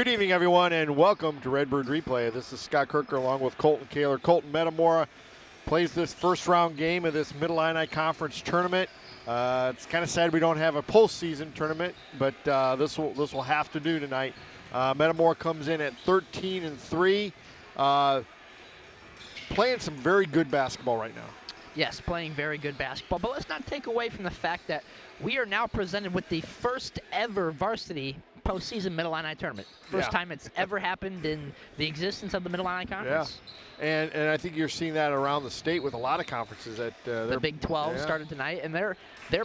Good evening, everyone, and welcome to Redbird Replay. This is Scott Kirker along with Colton Kaler. Colton Metamora plays this first-round game of this Mid-Illini Conference Tournament. It's kind of sad we don't have a postseason tournament, but this will have to do tonight. Metamora comes in at 13-3, playing some very good basketball right now. Yes, playing very good basketball, but let's not take away from the fact that we are now presented with the first ever varsity postseason Mid-Illini tournament. First time it's ever happened in the existence of the Mid-Illini Conference. Yeah, and I think you're seeing that around the state with a lot of conferences. That the Big 12 started tonight, and they're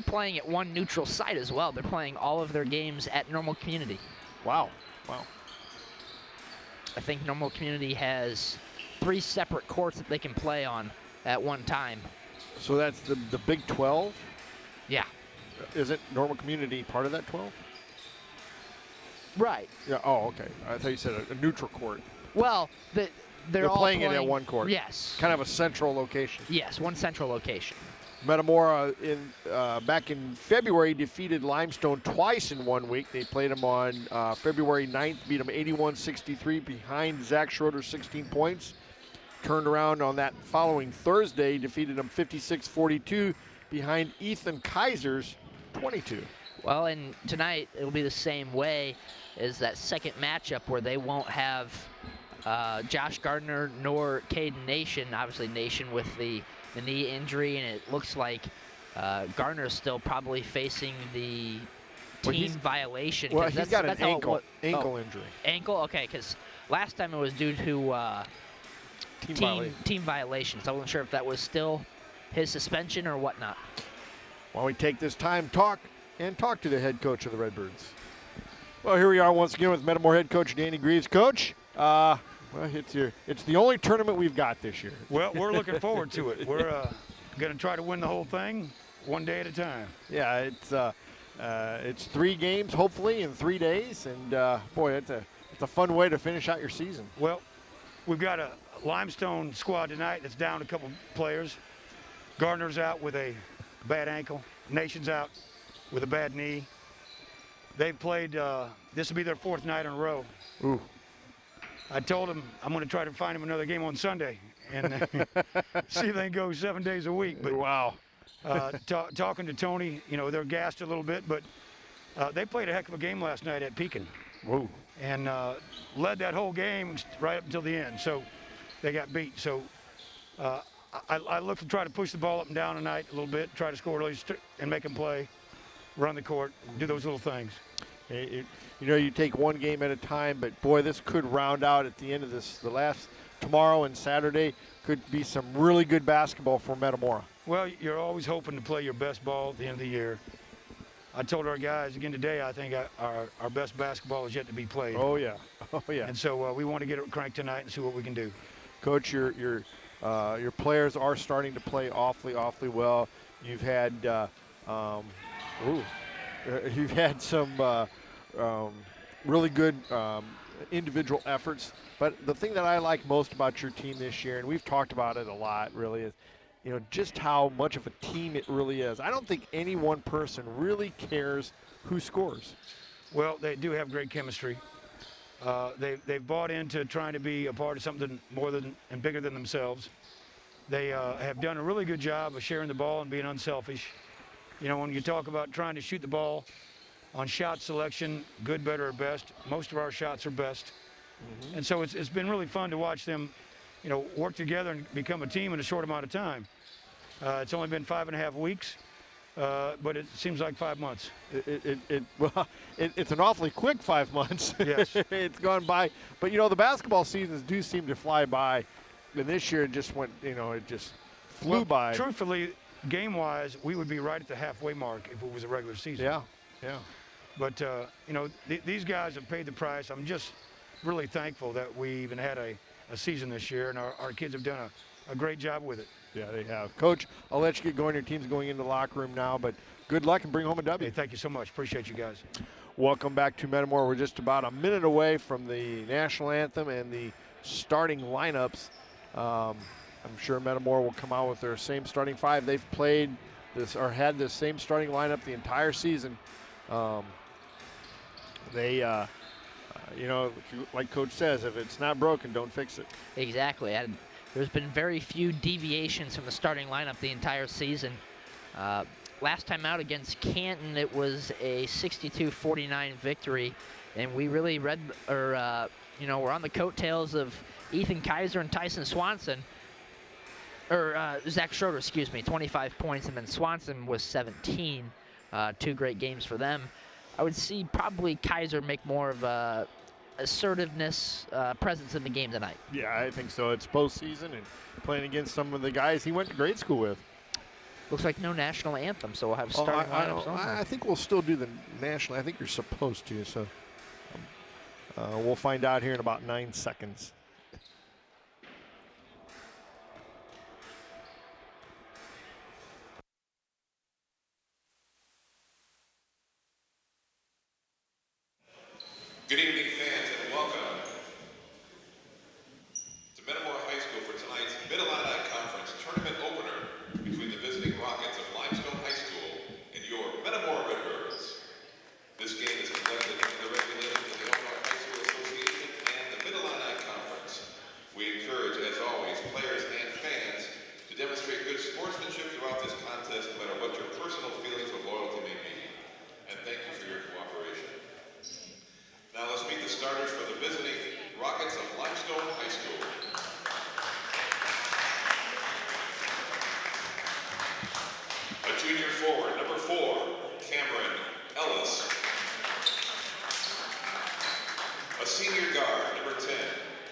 playing at one neutral site as well. They're playing all of their games at Normal Community. Wow. I think Normal Community has 3 separate courts that they can play on at one time. So that's the Big 12? Yeah. Isn't Normal Community part of that 12? Right. Yeah. Oh, okay. I thought you said a neutral court. Well, they're all playing it at one court. Yes. Kind of a central location. Yes, one central location. Metamora back in February defeated Limestone twice in 1 week. They played them on February 9th, beat them 81-63 behind Zach Schroeder's 16 points. Turned around on that following Thursday, defeated them 56-42 behind Ethan Kaiser's 22. Well, and tonight it'll be the same way as that second matchup where they won't have Josh Gardner nor Caden Nation. Obviously Nation with the knee injury, and it looks like Gardner's still probably facing the team violation. Well, he's got an ankle injury. Ankle? Okay, because last time it was due to team violations. I wasn't sure if that was still his suspension or whatnot. Why don't we take this time talk to the head coach of the Redbirds. Well, here we are once again with Metamora head coach Danny Greaves. Coach, well, it's the only tournament we've got this year. Well, we're looking forward to it. We're going to try to win the whole thing one day at a time. Yeah, it's 3 games hopefully in 3 days, and boy, it's a fun way to finish out your season. Well, we've got a Limestone squad tonight that's down a couple players. Gardner's out with a bad ankle. Nation's out with a bad knee. They've played, this will be their 4th night in a row. Ooh. I told them I'm going to try to find them another game on Sunday and see if they can go 7 days a week. But wow. Talking to Tony, they're gassed a little bit, but they played a heck of a game last night at Pekin. Whoa. And led that whole game right up until the end. So they got beat. So I look to try to push the ball up and down tonight a little bit, try to score early and make them play, run the court, do those little things. You take one game at a time, but boy, this could round out at the end of this. The last tomorrow and Saturday could be some really good basketball for Metamora. Well, you're always hoping to play your best ball at the end of the year. I told our guys again today, I think our best basketball is yet to be played. Oh yeah. And so we want to get it cranked tonight and see what we can do. Coach, your players are starting to play awfully well. You've had some really good individual efforts. But the thing that I like most about your team this year, and we've talked about it a lot, really, is just how much of a team it really is. I don't think any one person really cares who scores. Well, they do have great chemistry. They've bought into trying to be a part of something more than and bigger than themselves. They have done a really good job of sharing the ball and being unselfish. When you talk about trying to shoot the ball on shot selection, good, better, or best, most of our shots are best. Mm-hmm. And so it's been really fun to watch them, work together and become a team in a short amount of time. It's only been 5.5 weeks. But it seems like 5 months. It's an awfully quick 5 months. Yes. It's gone by. But, the basketball seasons do seem to fly by. And this year it just went, it just flew by. Truthfully, game-wise, we would be right at the halfway mark if it was a regular season. Yeah. But, these guys have paid the price. I'm just really thankful that we even had a season this year, and our kids have done a great job with it. Yeah, they have. Coach, I'll let you get going. Your team's going into the locker room now, but good luck and bring home a W. Hey, thank you so much. Appreciate you guys. Welcome back to Metamora. We're just about a minute away from the national anthem and the starting lineups. I'm sure Metamora will come out with their same starting 5. They've played this or had the same starting lineup the entire season. They You know, like Coach says, if it's not broken, don't fix it. Exactly. And there's been very few deviations from the starting lineup the entire season. Last time out against Canton, it was a 62-49 victory, and we really we're on the coattails of Ethan Kaiser and Tyson Swanson, or Zach Schroeder, excuse me, 25 points, and then Swanson was 17. 2 great games for them. I would see probably Kaiser make more of a assertiveness presence in the game tonight. Yeah, I think so. It's postseason and playing against some of the guys he went to grade school with. Looks like no national anthem, so we'll have starting lineups. I think we'll still do the national. I think you're supposed to, so we'll find out here in about 9 seconds. Good evening, fans, and welcome to Metamora High School for tonight's Mid-Illini Conference Tournament opener between the visiting Rockets of Limestone High School and your Metamora Redbirds. This game is conducted under the regulations of the Illinois High School Association and the Mid-Illini Conference. We encourage, as always, players and fans to demonstrate good sportsmanship throughout this contest, no matter what your personal feelings of loyalty may be. And thank you for your cooperation. Now let's meet the starters for the visiting Rockets of Limestone High School. A junior forward, number 4, Cameron Ellis. A senior guard, number 10,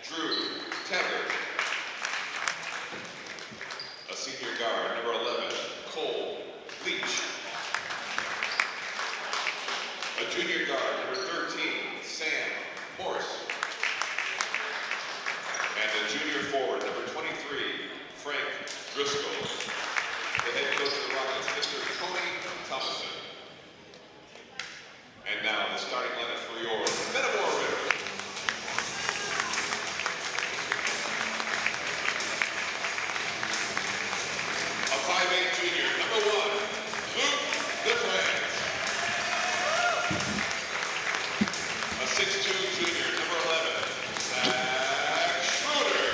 Drew Taggart. A senior guard, number 11, Cole Leach. A junior guard, number 13, Sam Morse. And a junior forward, number 23, Frank Driscoll. The head coach of the Rockets, Mr. Tony Thomason. And now the starting lineup for your Metamora Redbirds. A 5'8" junior, number 1, Luke DeFrance. A 6'2" junior, number 11, Zach Schroeder.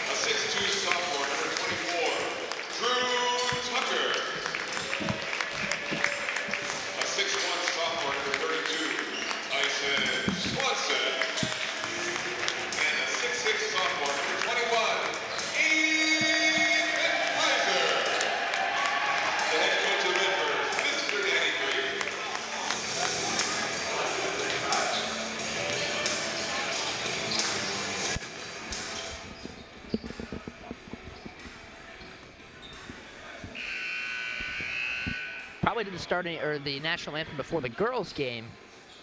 A 6'2" sophomore, number 24, Drew Tucker. A 6'1" sophomore, number 32, Tyson Swanson. And a 6'6" sophomore, number 21, Ethan Kaiser. The head coach of Redbirds, Mr. Danny Grady. Probably did the starting or the national anthem before the girls' game,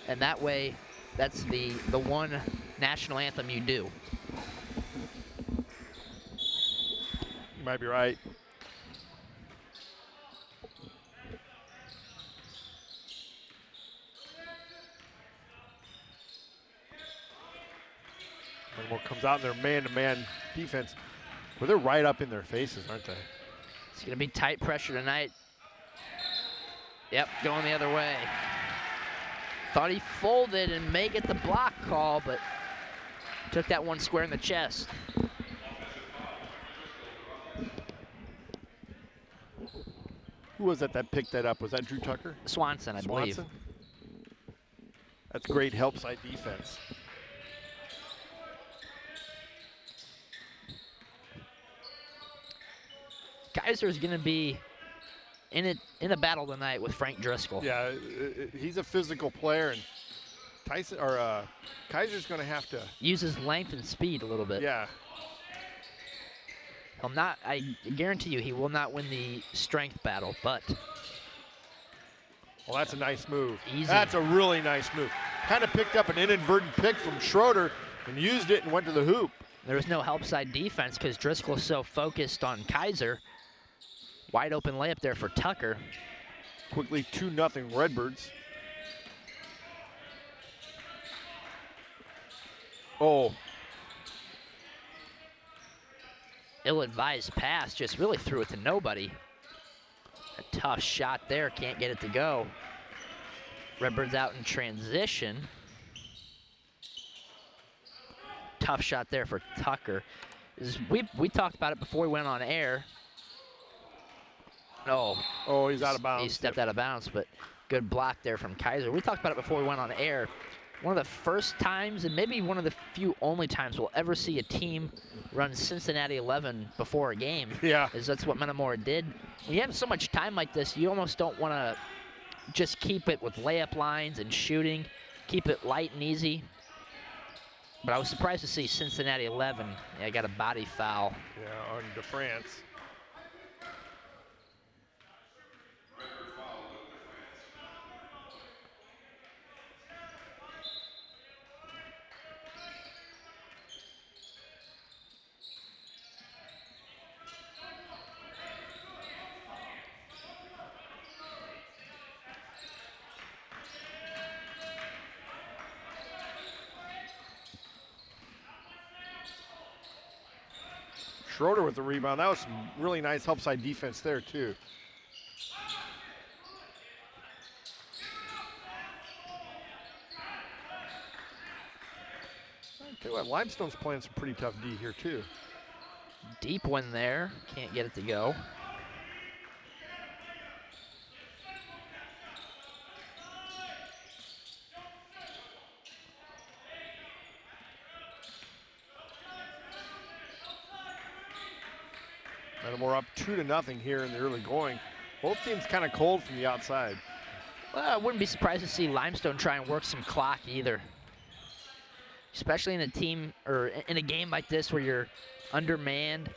and that way, that's the one national anthem you do. You might be right. Metamora comes out in their man-to-man defense. Well, they're right up in their faces, aren't they? It's going to be tight pressure tonight. Yep, going the other way. Thought he folded and may get the block call, but took that one square in the chest. Who was it that picked that up? Was that Drew Tucker? Swanson, I believe. Swanson? That's great help side defense. Kaiser's going to be in a battle tonight with Frank Driscoll. Yeah, he's a physical player, and Kaiser's going to have to use his length and speed a little bit. Yeah. He'll not. I guarantee you, he will not win the strength battle. But well, that's a nice move. Easy. That's a really nice move. Kind of picked up an inadvertent pick from Schroeder and used it and went to the hoop. There was no help side defense because Driscoll's so focused on Kaiser. Wide open layup there for Tucker. Quickly 2-0 Redbirds. Oh. Ill-advised pass, just really threw it to nobody. A tough shot there, can't get it to go. Redbirds out in transition. Tough shot there for Tucker. We talked about it before we went on air. Oh, he's out of bounds. He stepped out of bounds, but good block there from Kaiser. We talked about it before we went on air. One of the first times, and maybe one of the few only times we'll ever see a team run Cincinnati 11 before a game. Yeah. That's what Metamora did. When you have so much time like this, you almost don't want to just keep it with layup lines and shooting. Keep it light and easy. But I was surprised to see Cincinnati 11. Yeah, got a body foul. Yeah, on DeFrance. Schroeder with the rebound. That was some really nice help side defense there, too. I tell you what, Limestone's playing some pretty tough D here, too. Deep one there. Can't get it to go. Metamora up 2-0 here in the early going. Both teams kind of cold from the outside. Well, I wouldn't be surprised to see Limestone try and work some clock either. Especially in a team or in a game like this where you're undermanned.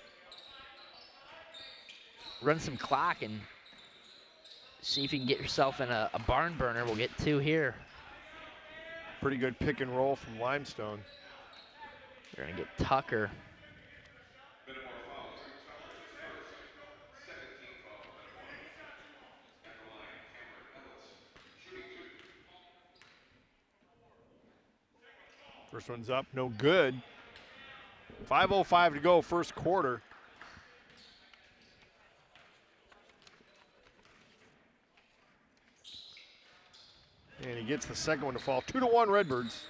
Run some clock and see if you can get yourself in a barn burner. We'll get 2 here. Pretty good pick and roll from Limestone. We're gonna get Tucker. First one's up, no good. 5:05 to go, first quarter. And he gets the second one to fall. 2-1 Redbirds.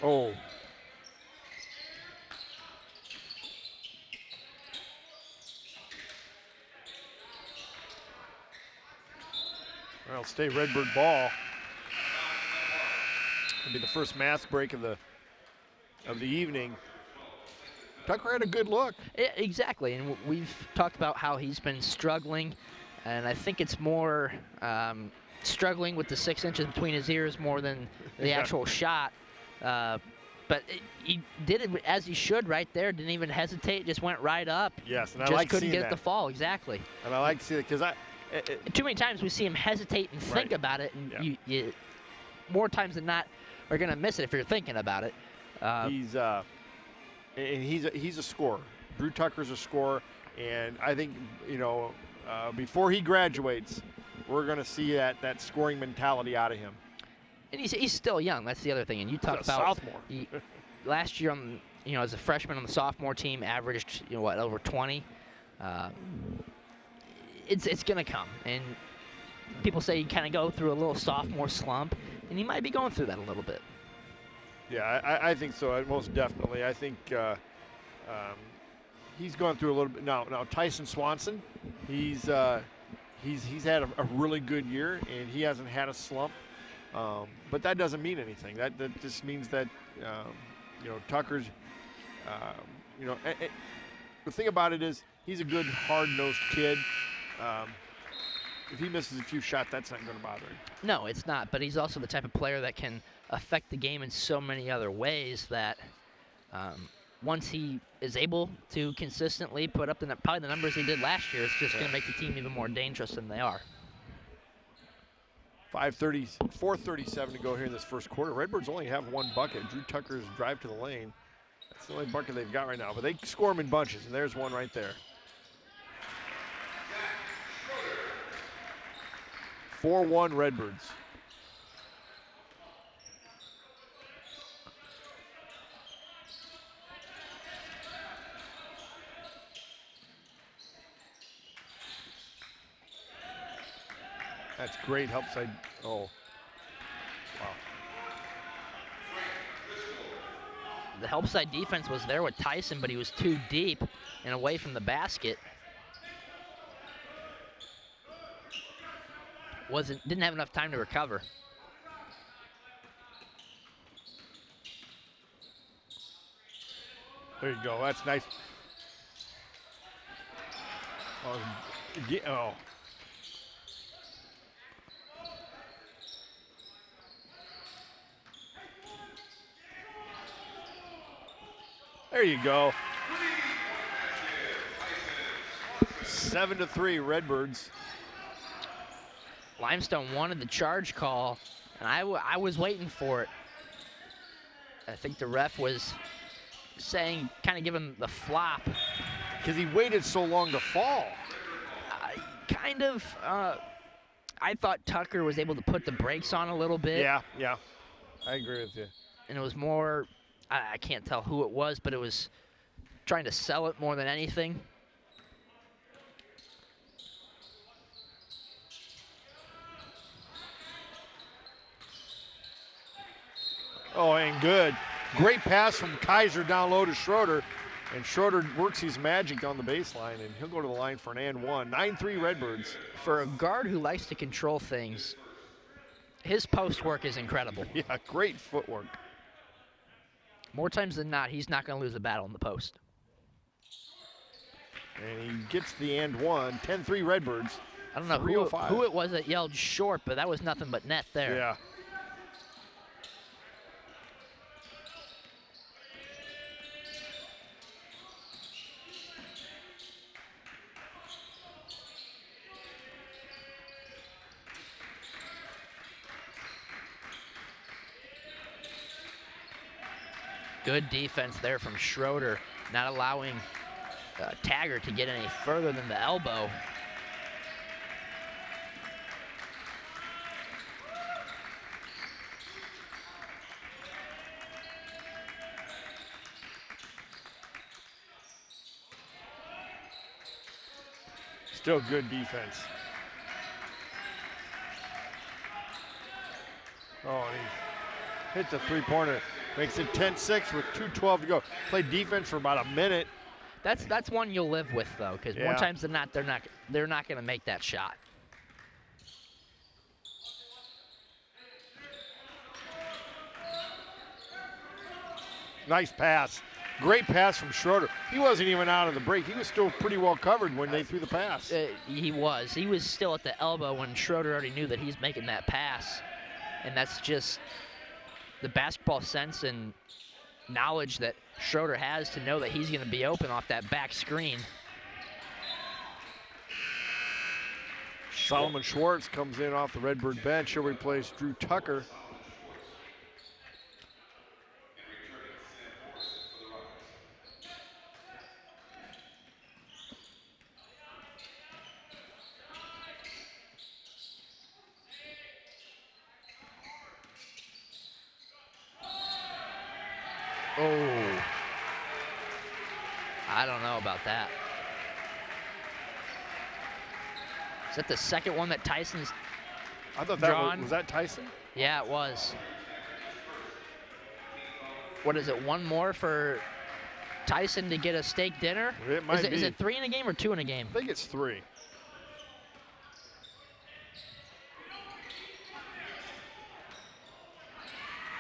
Oh. Well, stay Redbird ball. It'll be the first mask break of the evening. Tucker had a good look. Yeah, exactly, and we've talked about how he's been struggling, and I think it's more struggling with the 6 inches between his ears more than the actual shot. But he did it as he should right there. Didn't even hesitate. Just went right up. Yes, and I just like couldn't seeing get that. the fall. Exactly. And I like to see it because too many times we see him hesitate and think Right. about it, and Yeah. you more times than not are gonna miss it if you're thinking about it. he's a scorer. Drew Tucker's a scorer, and I think before he graduates, we're going to see that scoring mentality out of him. And he's still young. That's the other thing. And you talked He's a about sophomore. Last year as a freshman on the sophomore team, averaged over 20. It's gonna come, and people say you kind of go through a little sophomore slump, and he might be going through that a little bit. Yeah, I think so. Most definitely. I think he's gone through a little bit now. Tyson Swanson, he's had a really good year, and he hasn't had a slump. But that doesn't mean anything. That just means that Tucker's. The thing about it is he's a good, hard-nosed kid. If he misses a few shots, that's not going to bother him. No, it's not. But he's also the type of player that can affect the game in so many other ways that once he is able to consistently put up probably the numbers he did last year, it's just going to make the team even more dangerous than they are. 4:37 to go here in this first quarter. Redbirds only have one bucket. Drew Tucker's drive to the lane. That's the only bucket they've got right now. But they score them in bunches, and there's one right there. 4-1 Redbirds. That's great help side. Oh, wow. The help side defense was there with Tyson, but he was too deep and away from the basket. Didn't have enough time to recover. There you go. That's nice. Oh. There you go. 7-3 Redbirds. Limestone wanted the charge call, and I was waiting for it. I think the ref was saying, kind of giving the flop. Because he waited so long to fall. Kind of. I thought Tucker was able to put the brakes on a little bit. Yeah. I agree with you. And it was more, I can't tell who it was, but it was trying to sell it more than anything. Oh, and good. Great pass from Kaiser down low to Schroeder. And Schroeder works his magic down the baseline, and he'll go to the line for an and one. 9-3 Redbirds. For a guard who likes to control things, his post work is incredible. Yeah, great footwork. More times than not, he's not going to lose a battle in the post. And he gets the and one. 10-3 Redbirds. I don't know who it was that yelled short, but that was nothing but net there. Yeah. Good defense there from Schroeder, not allowing Taggart to get any further than the elbow. Still good defense. Oh, and he hits a three-pointer. Makes it 10-6 with 2:12 to go. Played defense for about a minute. That's one you'll live with though, because more times than not, they're not going to make that shot. Nice pass. Great pass from Schroeder. He wasn't even out of the break. He was still pretty well covered when they threw the pass. He was still at the elbow when Schroeder already knew that he's making that pass. And that's just the basketball sense and knowledge that Schroeder has to know that he's going to be open off that back screen. Solomon Schwartz comes in off the Redbird bench. He'll replace Drew Tucker. Oh, I don't know about that. Is that the second one that Tyson's I thought drawn? was that Tyson? Yeah, it was. What is it, one more for Tyson to get a steak dinner? It might be. Is it 3 in a game or 2 in a game? I think it's 3.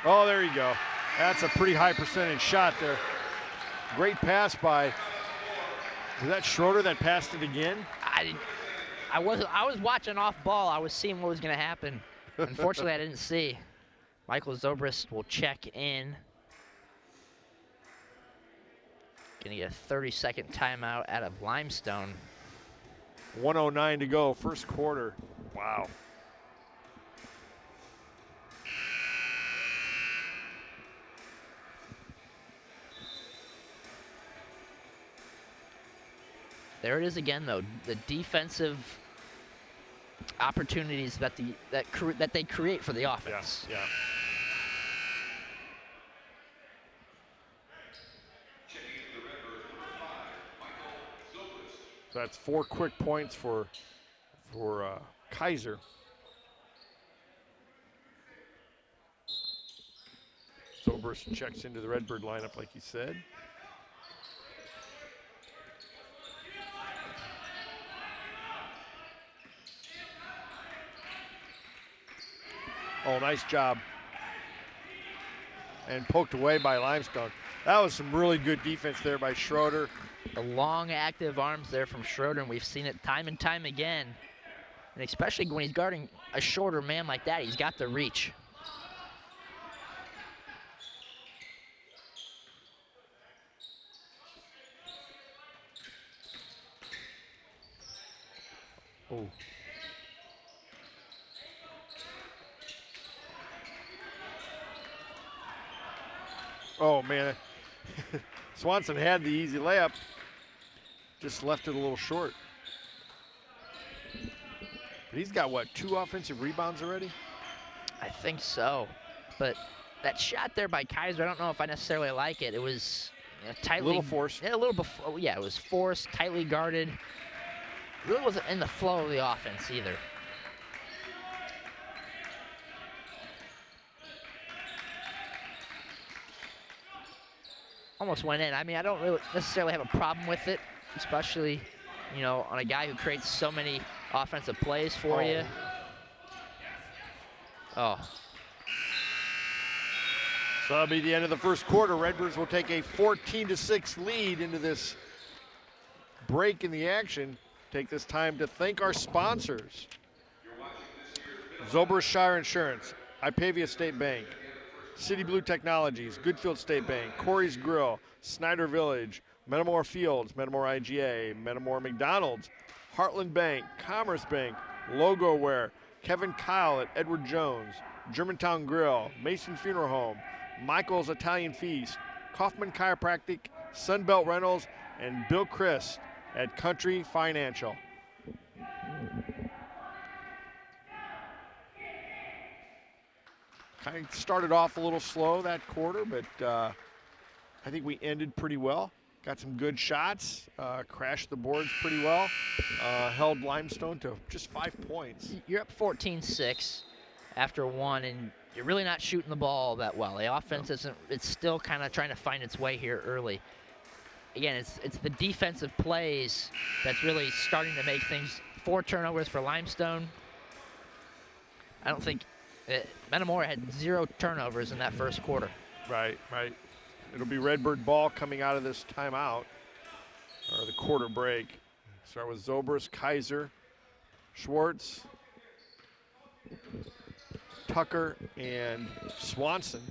Oh, there you go. That's a pretty high percentage shot there. Great pass by, was that Schroeder that passed it again? I was watching off ball. I was seeing what was going to happen. Unfortunately, I didn't see. Michael Zobrist will check in. Going to get a 30-second timeout out of Limestone. 1:09 to go, first quarter. Wow. There it is again, though. The defensive opportunities that they create for the offense. Yeah. So that's 4 quick points for Kaiser. Zobrist checks into the Redbird lineup like he said. Oh, nice job. And poked away by Limestone. That was some really good defense there by Schroeder. The long, active arms there from Schroeder, and we've seen it time and time again. And especially when he's guarding a shorter man like that, he's got the reach. Oh. Oh, man. Swanson had the easy layup. Just left it a little short. But he's got, what, 2 offensive rebounds already? I think so. But that shot there by Kaiser, I don't know if I necessarily like it. It was tightly. A little forced. Yeah, a little before. Yeah, it was forced, tightly guarded. Really wasn't in the flow of the offense either. Almost went in. I mean, I don't really necessarily have a problem with it, especially, you know, on a guy who creates so many offensive plays for you. Oh. So that'll be the end of the first quarter. Redbirds will take a 14-6 lead into this break in the action. Take this time to thank our sponsors. Zobrist Insurance, Ipavia State Bank, City Blue Technologies, Goodfield State Bank, Corey's Grill, Snyder Village, Metamora Fields, Metamora IGA, Metamora McDonald's, Heartland Bank, Commerce Bank, Logo Wear, Kevin Kyle at Edward Jones, Germantown Grill, Mason Funeral Home, Michael's Italian Feast, Kaufman Chiropractic, Sunbelt Rentals, and Bill Christ at Country Financial. Kind of started off a little slow that quarter, but I think we ended pretty well. Got some good shots, crashed the boards pretty well, held Limestone to just 5 points. You're up 14-6 after 1, and you're really not shooting the ball that well. The offense isn't, it's still kind of trying to find its way here early. Again, it's the defensive plays that's really starting to make things. 4 turnovers for Limestone. I don't think Metamora had 0 turnovers in that first quarter. Right. It'll be Redbird ball coming out of this timeout, or the quarter break. Start with Zobrist, Kaiser, Schwartz, Tucker, and Swanson.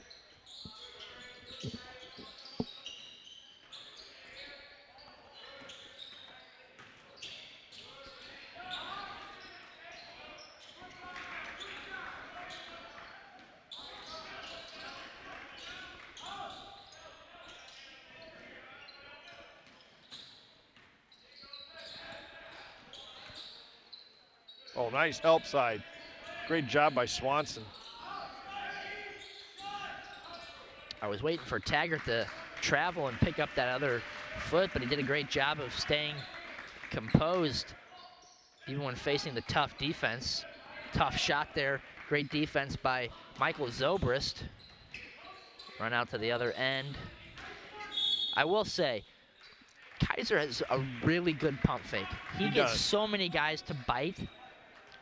Oh, nice help side. Great job by Swanson. I was waiting for Taggart to travel and pick up that other foot, but he did a great job of staying composed, even when facing the tough defense. Tough shot there. Great defense by Michael Zobrist. Run out to the other end. I will say, Kaiser has a really good pump fake. He gets so many guys to bite,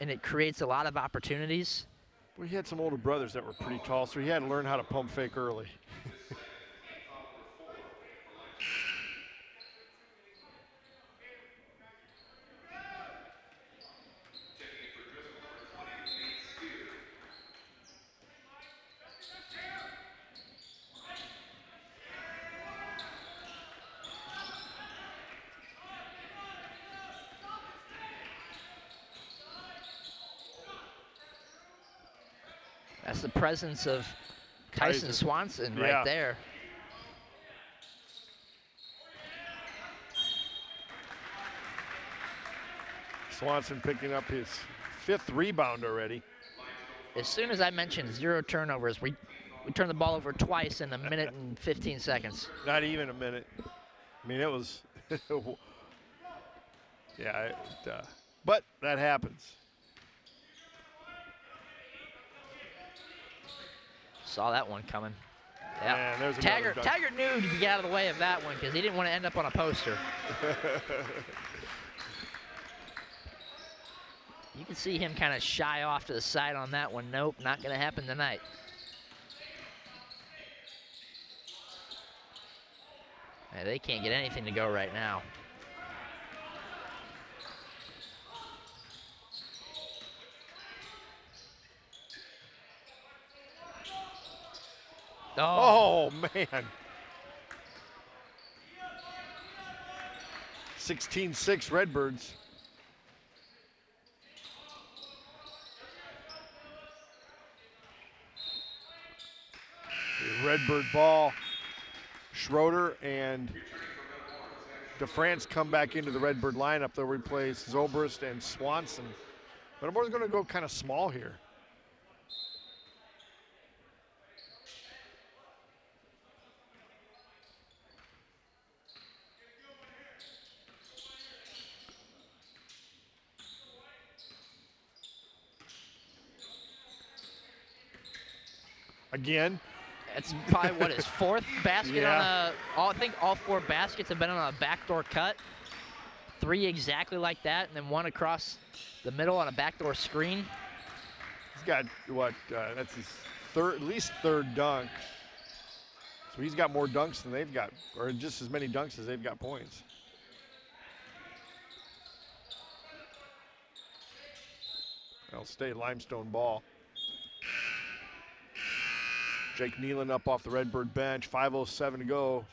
and it creates a lot of opportunities. Well, he had some older brothers that were pretty tall, so he had to learn how to pump fake early. That's the presence of Tyson Swanson right there. Swanson picking up his 5th rebound already. As soon as I mentioned 0 turnovers, we turned the ball over twice in a minute and 15 seconds. Not even a minute. I mean, it was, yeah, but that happens. Saw that one coming. Yeah. And there's another dunk. Taggart knew to get out of the way of that one because he didn't want to end up on a poster. You can see him kind of shy off to the side on that one. Nope, not going to happen tonight. Hey, they can't get anything to go right now. Oh, man. 16-6 Redbirds. The Redbird ball. Schroeder and DeFrance come back into the Redbird lineup. They'll replace Zobrist and Swanson. Metamora's going to go kind of small here. Again. It's probably what, his 4th basket on a, I think all 4 baskets have been on a backdoor cut. 3 exactly like that, and then 1 across the middle on a backdoor screen. He's got what, that's his at least 3rd dunk. So he's got more dunks than they've got, or just as many dunks as they've got points. They'll stay Limestone ball. Jake Nealon up off the Redbird bench, 5:07 to go.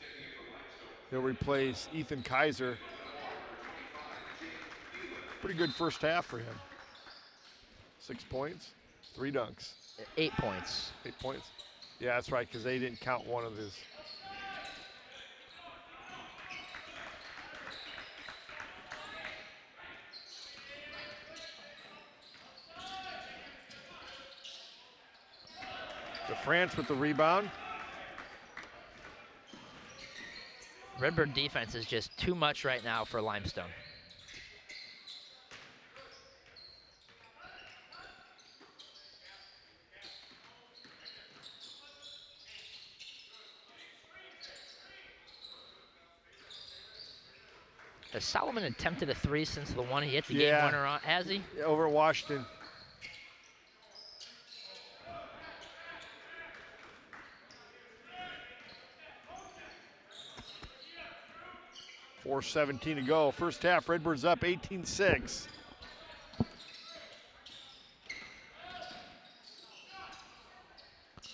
He'll replace Ethan Kaiser. Pretty good first half for him. 6 points, 3 dunks. 8 points. 8 points. Yeah, that's right, because they didn't count one of his. DeFrance with the rebound. Redbird defense is just too much right now for Limestone. Has Solomon attempted a 3 since the one he hit the game winner on? Has he? Yeah, over at Washington. .417 to go. First half, Redbirds up 18-6.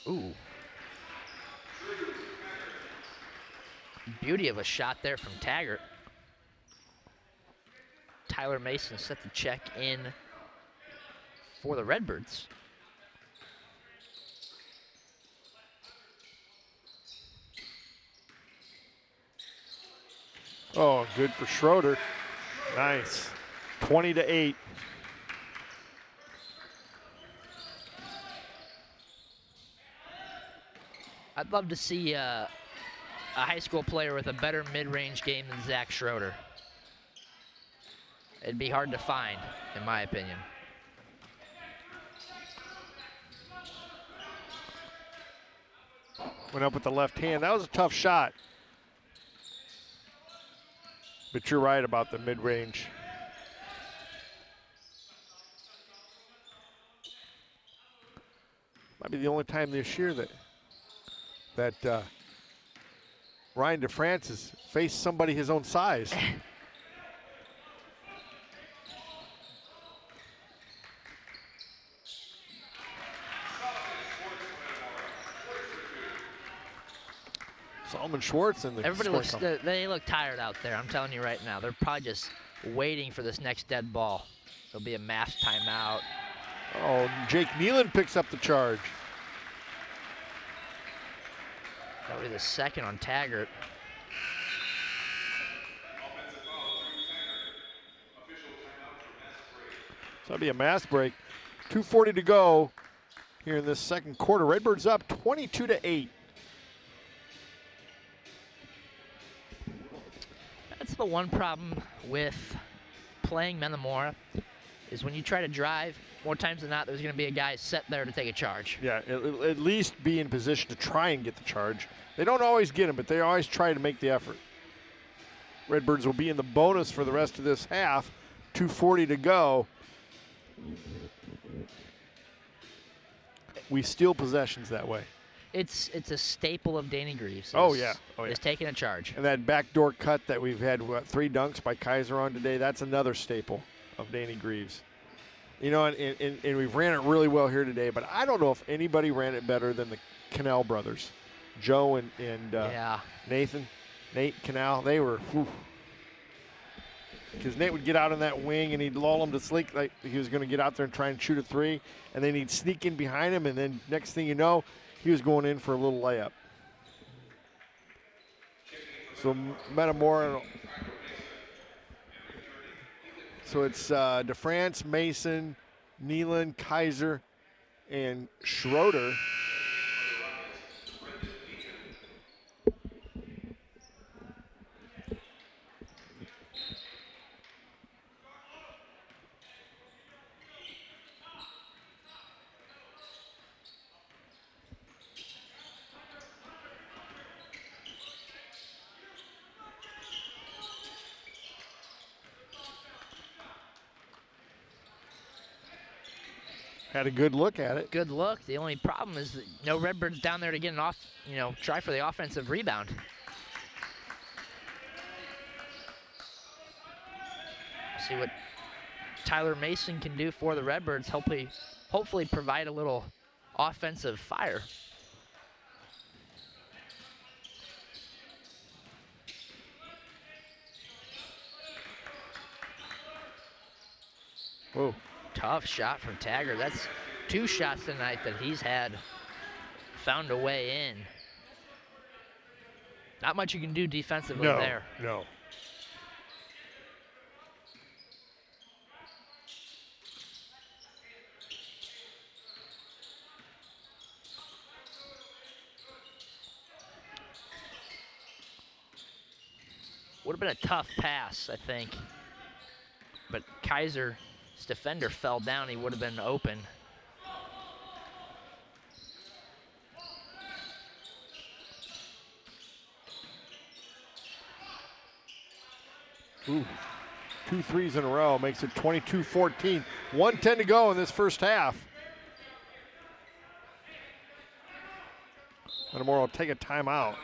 Ooh. Beauty of a shot there from Taggart. Tyler Mason set the check in for the Redbirds. Oh, good for Schroeder. Nice. 20-8. I'd love to see a high school player with a better mid-range game than Zach Schroeder. It'd be hard to find, in my opinion. Went up with the left hand. That was a tough shot. But you're right about the mid-range. Might be the only time this year that Ryan DeFrance has faced somebody his own size. Solomon Schwartz in the Everybody looks, they look tired out there. I'm telling you right now. They're probably just waiting for this next dead ball. There'll be a mass timeout. Oh, Jake Nealon picks up the charge. That'll be the 2nd on Taggart. that'll be a mass break. 2:40 to go here in this second quarter. Redbirds up 22-8. That's the one problem with playing Metamora is when you try to drive, more times than not, there's going to be a guy set there to take a charge. Yeah, at least be in position to try and get the charge. They don't always get him, but they always try to make the effort. Redbirds will be in the bonus for the rest of this half. 2:40 to go. We steal possessions that way. It's a staple of Danny Greaves. Oh, yeah. Is taking a charge. And that backdoor cut that we've had, 3 dunks by Kaiser on today, that's another staple of Danny Greaves. You know, and we've ran it really well here today, but I don't know if anybody ran it better than the Cannell brothers. Joe and Nathan, Nate Cannell, they were, because Nate would get out on that wing and he'd lull him to sleep like he was going to get out there and try and shoot a 3, and then he'd sneak in behind him, and then next thing you know, he was going in for a little layup. So Metamora, so it's DeFrance, Mason, Nealon, Kaiser, and Schroeder. Had a good look at it. Good look. The only problem is that no Redbirds down there to get an off, try for the offensive rebound. See what Tyler Mason can do for the Redbirds. Hopefully provide a little offensive fire. Whoa. Tough shot from Taggart. That's 2 shots tonight that he's found a way in. Not much you can do defensively there. No. Would have been a tough pass, I think. But Kaiser's defender fell down. He would have been open. Ooh. 2 threes in a row makes it 22-14. 1:10 to go in this first half. Metamora will take a timeout.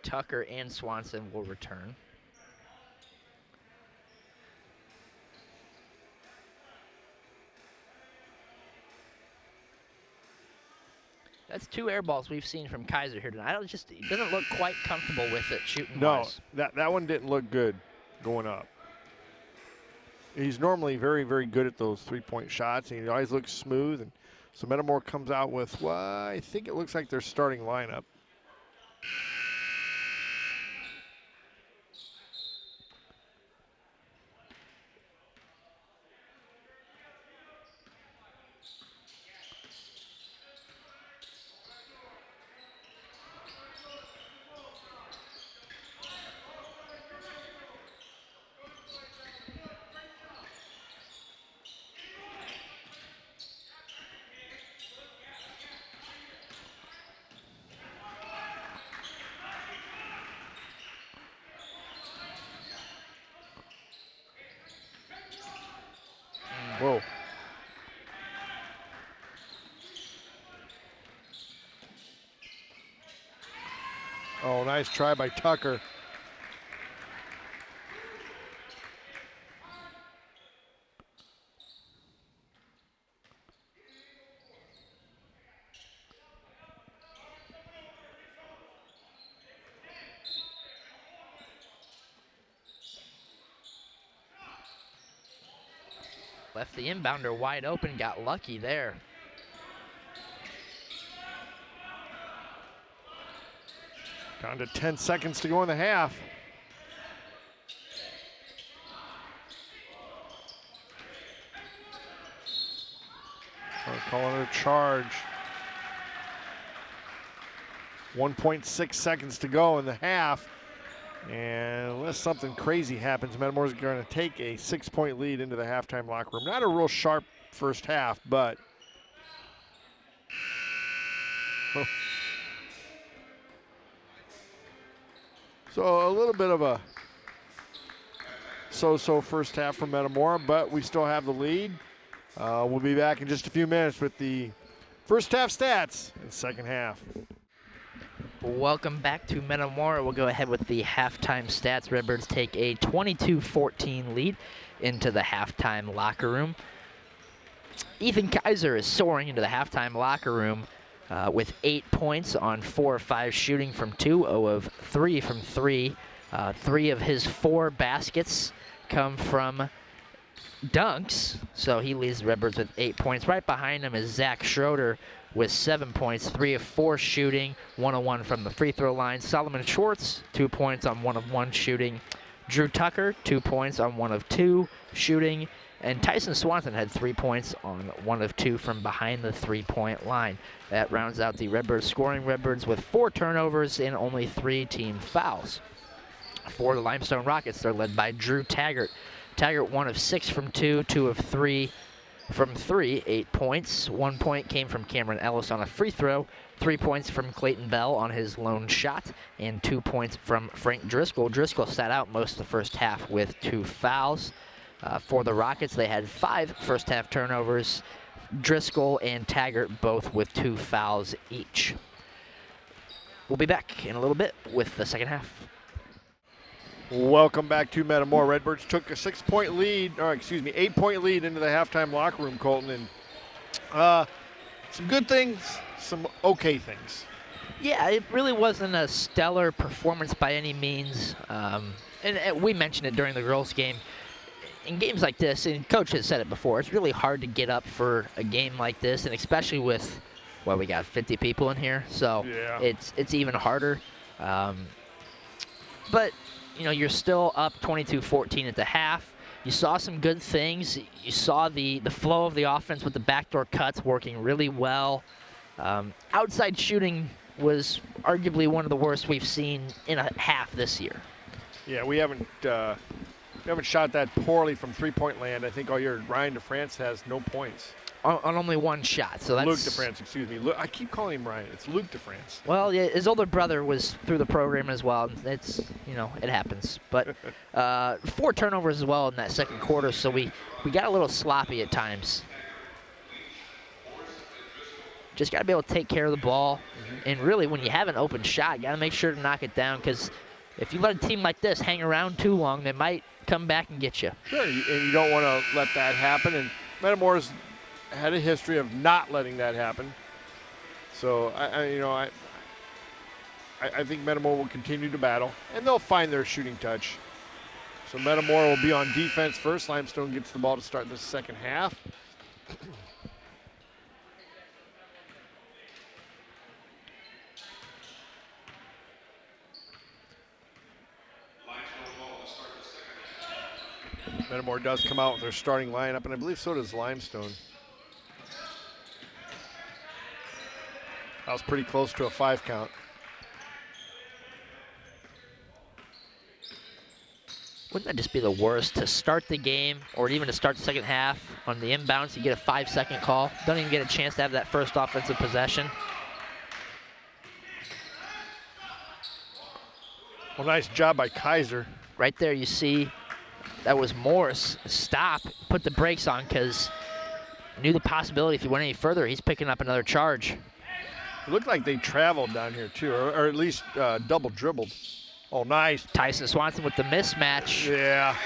Tucker and Swanson will return. That's 2 air balls we've seen from Kaiser here tonight. He doesn't look quite comfortable with it shooting wise. No, that one didn't look good going up. He's normally very, very good at those 3-point shots, and he always looks smooth. And so Metamora comes out with, well, I think it looks like their starting lineup. Whoa. Oh, nice try by Tucker. Left the inbounder wide open, got lucky there. Down to 10 seconds to go in the half. Calling it a charge. 1.6 seconds to go in the half. And unless something crazy happens, Metamora's going to take a 6-point lead into the halftime locker room. Not a real sharp first half, but so a little bit of a so-so first half for Metamora, but we still have the lead. We'll be back in just a few minutes with the first half stats in the second half. Welcome back to Metamora. We'll go ahead with the halftime stats. Redbirds take a 22-14 lead into the halftime locker room. Ethan Kaiser is soaring into the halftime locker room with 8 points on 4 of 5 shooting from 2, 0 of 3 from 3. 3 of his 4 baskets come from dunks, so he leads the Redbirds with 8 points. Right behind him is Zach Schroeder with 7 points, 3 of 4 shooting, 1 of 1 from the free throw line. Solomon Schwartz, 2 points on 1 of 1 shooting. Drew Tucker, 2 points on 1 of 2 shooting. And Tyson Swanson had 3 points on 1 of 2 from behind the 3-point line. That rounds out the Redbirds scoring. Redbirds with 4 turnovers and only 3 team fouls. For the Limestone Rockets, they're led by Drew Taggart. Taggart 1 of 6 from 2, 2 of 3 from 3, 8 points. 1 point came from Cameron Ellis on a free throw, 3 points from Clayton Bell on his lone shot, and 2 points from Frank Driscoll. Driscoll sat out most of the first half with 2 fouls. For the Rockets, they had 5 first half turnovers. Driscoll and Taggart both with 2 fouls each. We'll be back in a little bit with the second half. Welcome back to Metamora. Redbirds took a 8-point lead into the halftime locker room, Colton, and some good things, some okay things. Yeah, it really wasn't a stellar performance by any means, and we mentioned it during the girls' game. In games like this, and Coach has said it before, it's really hard to get up for a game like this, and especially with, well, we got 50 people in here, so yeah. It's even harder. But you know, you're still up 22-14 at the half. You saw some good things. You saw the flow of the offense with the backdoor cuts working really well. Outside shooting was arguably one of the worst we've seen in a half this year. Yeah, we haven't shot that poorly from three-point land. I think all year Ryan DeFrance has no points. On only 1 shot, so that's... Luke DeFrance, excuse me. I keep calling him Ryan. It's Luke DeFrance. Well, yeah, his older brother was through the program as well. It's, you know, it happens. But 4 turnovers as well in that second quarter, so we got a little sloppy at times. Just got to be able to take care of the ball. And really, when you have an open shot, you got to make sure to knock it down, because if you let a team like this hang around too long, they might come back and get you. Sure, and you don't want to let that happen. And Metamora's had a history of not letting that happen. So I think Metamora will continue to battle, and they'll find their shooting touch. So Metamora will be on defense first. Limestone gets the ball to start the second half. Metamora does come out with their starting lineup, and I believe so does Limestone. That was pretty close to a 5 count. Wouldn't that just be the worst, to start the game or even to start the second half on the inbounds, you get a 5-second call, don't even get a chance to have that first offensive possession? Well, nice job by Kaiser. Right there you see that was Morris. Stop, put the brakes on, because knew the possibility if he went any further, he's picking up another charge. It looked like they traveled down here too, or at least double dribbled. Oh, nice. Tyson Swanson with the mismatch. Yeah.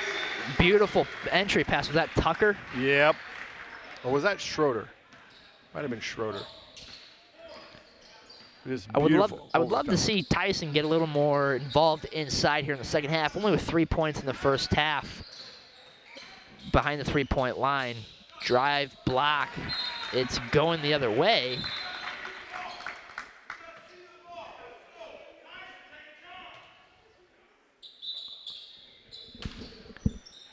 Beautiful entry pass. Was that Tucker? Yep. Or was that Schroeder? Might have been Schroeder. It is beautiful. I would love to see Tyson get a little more involved inside here in the second half. Only with 3 points in the first half. Behind the 3-point line. Drive, block. It's going the other way.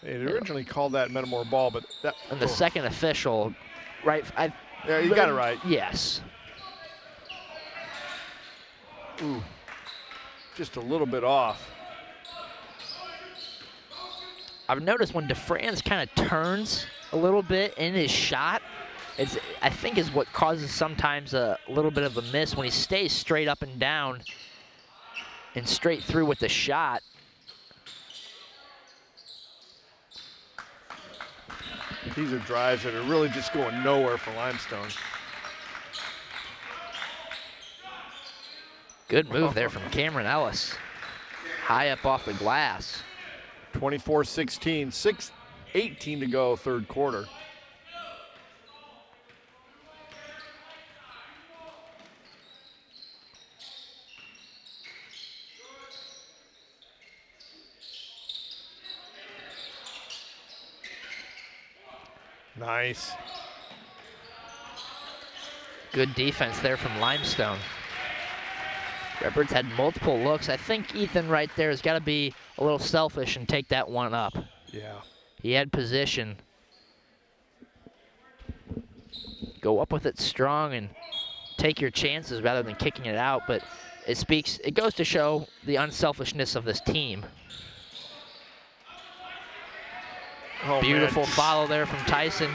It originally called that Metamora ball, but that. And the second official, right? Yeah, you got it right. Yes. Ooh, just a little bit off. I've noticed when DeFranz kind of turns a little bit in his shot, I think is what causes sometimes a little bit of a miss when he stays straight up and down and straight through with the shot. These are drives that are really just going nowhere for Limestone. Good move there from Cameron Ellis. High up off the glass. 24-16, 6:18 to go, third quarter. Nice. Good defense there from Limestone. Redbirds had multiple looks. I think Ethan right there has got to be a little selfish and take that one up. Yeah. He had position. Go up with it strong and take your chances rather than kicking it out, but it goes to show the unselfishness of this team. Oh, Beautiful man. follow there from Tyson.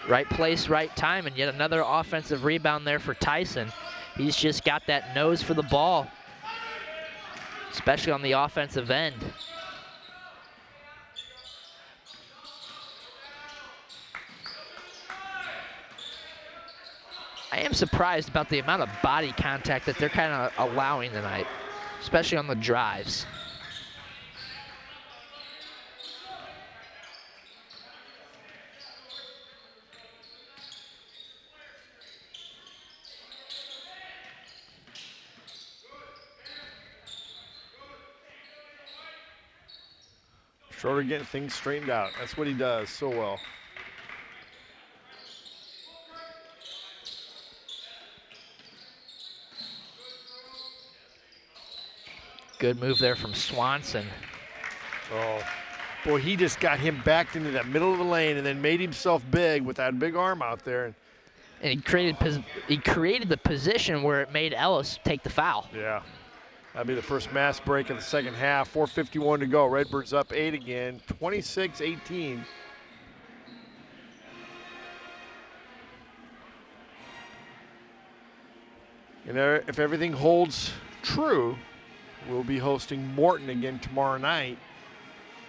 Right place, right time, and yet another offensive rebound there for Tyson. He's just got that nose for the ball, especially on the offensive end. I am surprised about the amount of body contact that they're kind of allowing tonight, especially on the drives. Schroeder getting things straightened out. That's what he does so well. Good move there from Swanson. Oh, boy, he just got him backed into that middle of the lane and then made himself big with that big arm out there. And he created the position where it made Ellis take the foul. Yeah. That'll be the first mass break of the second half. 4:51 to go. Redbirds up 8 again, 26-18. And if everything holds true, we'll be hosting Morton again tomorrow night.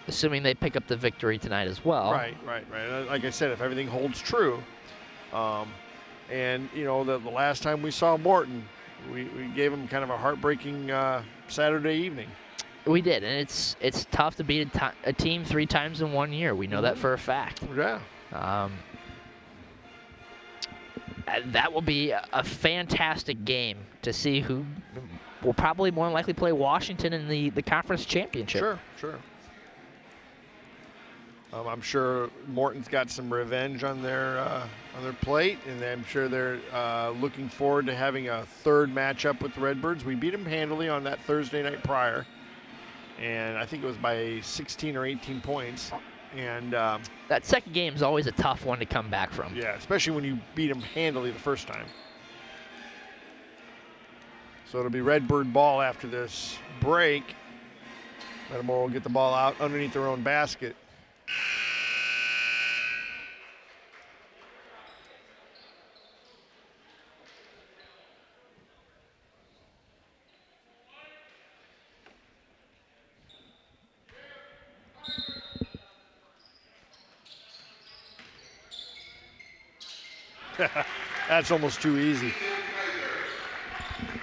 Assuming they pick up the victory tonight as well. Right. Like I said, if everything holds true. And, you know, the last time we saw Morton, we gave him kind of a heartbreaking Saturday evening. We did, and it's tough to beat a team 3 times in 1 year. We know that for a fact. Yeah. That will be a fantastic game to see who will probably more than likely play Washington in the conference championship. Sure. I'm sure Morton's got some revenge on their plate, and I'm sure they're looking forward to having a third matchup with the Redbirds. We beat them handily on that Thursday night prior, and I think it was by 16 or 18 points. And that second game is always a tough one to come back from. Yeah, especially when you beat them handily the first time. So it'll be Redbird ball after this break. Metamora will get the ball out underneath their own basket. That's almost too easy.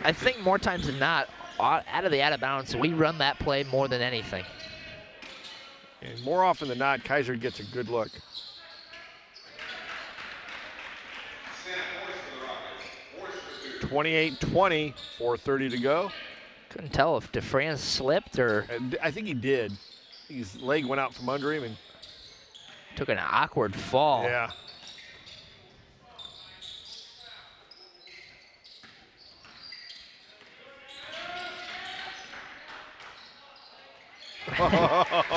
I think more times than not, out of the out of bounds, we run that play more than anything. And more often than not, Kaiser gets a good look. (28-20), 4:30 to go. Couldn't tell if DeFranz slipped or... I think he did. His leg went out from under him and took an awkward fall. Yeah.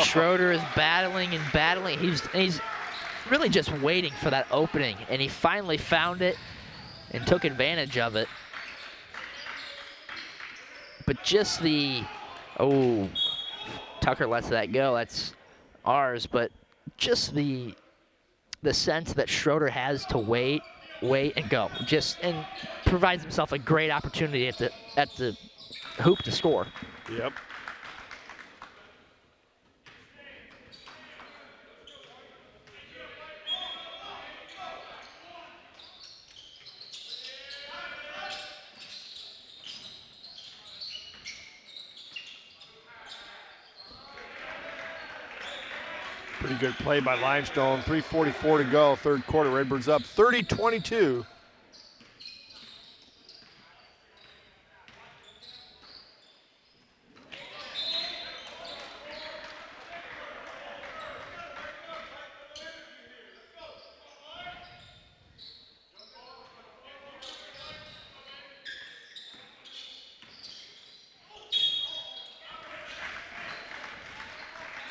Schroeder is battling and battling. He's really just waiting for that opening, and he finally found it and took advantage of it. But just oh, Tucker lets that go. That's ours. But just the sense that Schroeder has to wait and go, and provides himself a great opportunity at the hoop to score. Yep. Pretty good play by Limestone. 3:44 to go, third quarter. Redbirds up 30-22.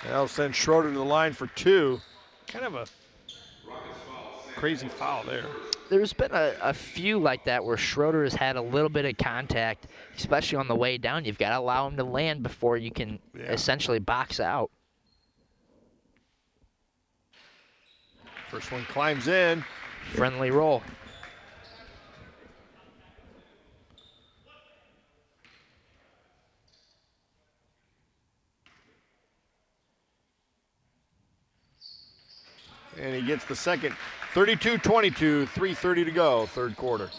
That'll send Schroeder to the line for 2. Kind of a crazy foul there. There's been a few like that where Schroeder has had a little bit of contact, especially on the way down. You've got to allow him to land before you can essentially box out. First one climbs in. Friendly roll. And he gets the second. 32-22, 3:30 to go, third quarter.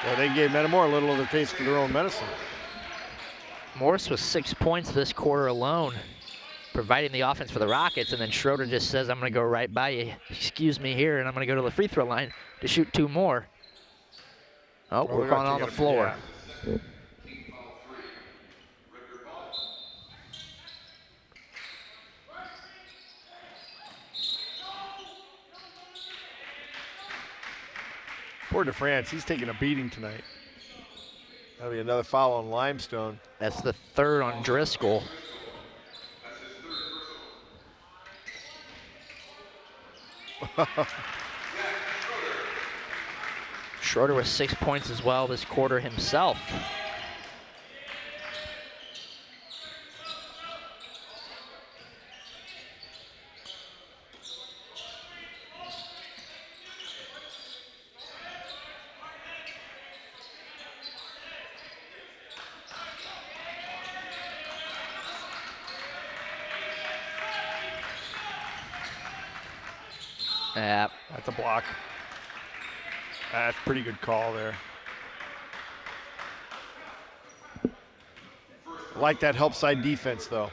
Well, they gave Metamora a little of a taste of their own medicine. Morris with 6 points this quarter alone, providing the offense for the Rockets, and then Schroeder just says, I'm going to go right by you. Excuse me here, and I'm going to go to the free throw line to shoot 2 more. Oh, we're calling on the floor. Yeah. Poor DeFrance, he's taking a beating tonight. That'll be another foul on Limestone. That's the third on Driscoll. Schroeder with 6 points as well this quarter himself. Yeah, that's a block. That's a pretty good call there. I like that help side defense, though.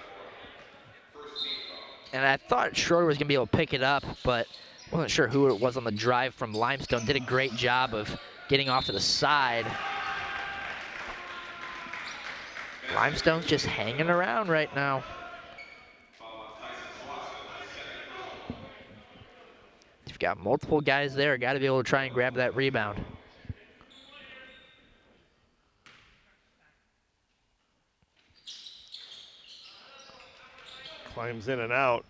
And I thought Schroeder was going to be able to pick it up, but wasn't sure who it was on the drive from Limestone. Did a great job of getting off to the side. Limestone's just hanging around right now. You've got multiple guys there. Got to be able to try and grab that rebound. Climbs in and out.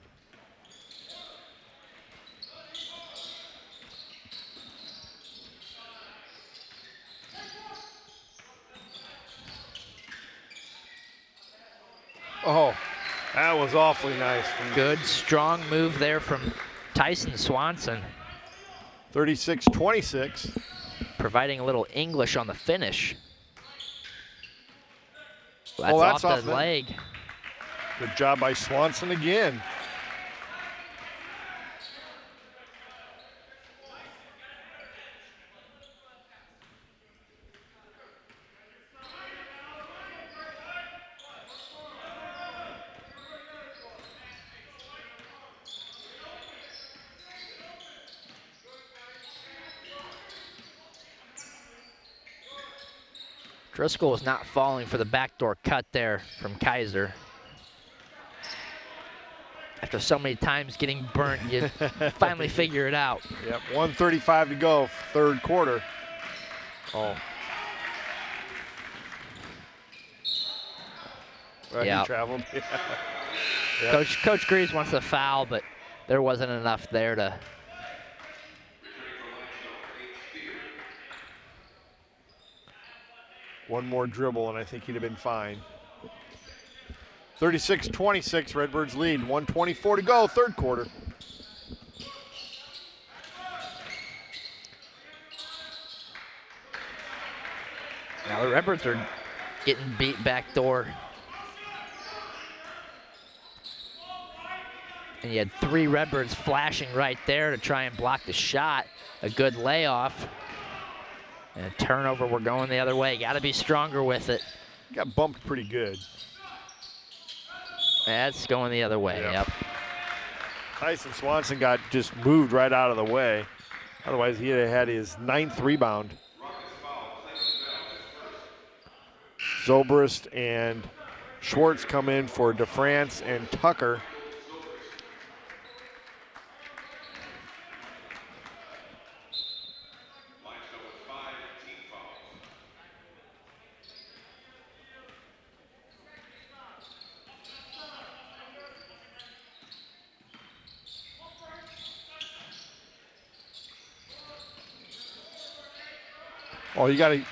Oh, that was awfully nice. Good, strong move there from Tyson Swanson. 36-26. Providing a little English on the finish. Well, that's off the leg. Good job by Swanson again. Driscoll was not falling for the backdoor cut there from Kaiser. After so many times getting burnt, you finally figure it out. Yep, 1:35 to go, third quarter. Oh. Well, Yeah. he traveled. Yeah. Coach Greaves wants a foul, but there wasn't enough there to. One more dribble, and I think he'd have been fine. 36-26, Redbirds lead. 1:24 to go, third quarter. Now the Redbirds are getting beat backdoor. And you had 3 Redbirds flashing right there to try and block the shot. A good layoff. And a turnover, we're going the other way. Got to be stronger with it. Got bumped pretty good. That's going the other way, yep. Tyson Swanson got just moved right out of the way. Otherwise, he'd have had his 9th rebound. Zobrist and Schwartz come in for DeFrance and Tucker. Oh, you got a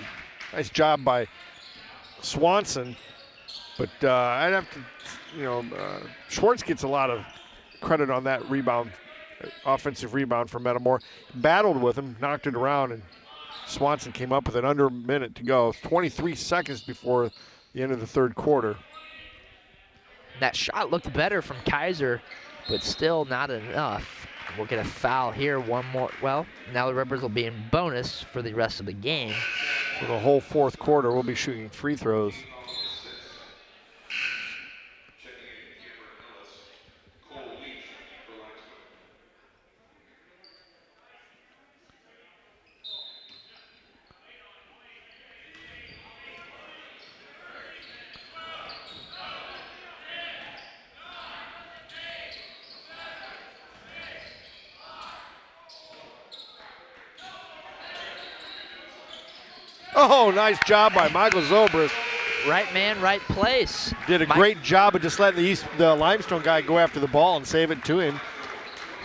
nice job by Swanson, but I'd have to, Schwartz gets a lot of credit on that rebound, offensive rebound for Metamora. Battled with him, knocked it around, and Swanson came up with it under a minute to go. 23 seconds before the end of the third quarter. That shot looked better from Kaiser, but still not enough. We'll get a foul here, one more. Well, now the Redbirds will be in bonus for the rest of the game. For the whole fourth quarter, we'll be shooting free throws. Oh, nice job by Michael Zobrist. Right man, right place. Did a great job of just letting the Limestone guy go after the ball and save it to him.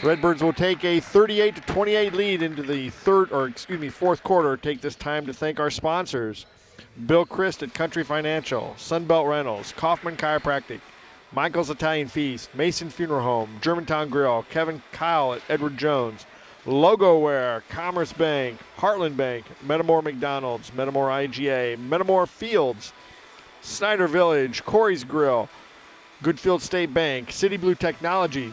Redbirds will take a 38-28 lead into the fourth quarter. Take this time to thank our sponsors. Bill Christ at Country Financial, Sunbelt Rentals, Kaufman Chiropractic, Michael's Italian Feast, Mason Funeral Home, Germantown Grill, Kevin Kyle at Edward Jones, Logoware, Commerce Bank, Heartland Bank, Metamora McDonald's, Metamora IGA, Metamora Fields, Snyder Village, Corey's Grill, Goodfield State Bank, City Blue Technology,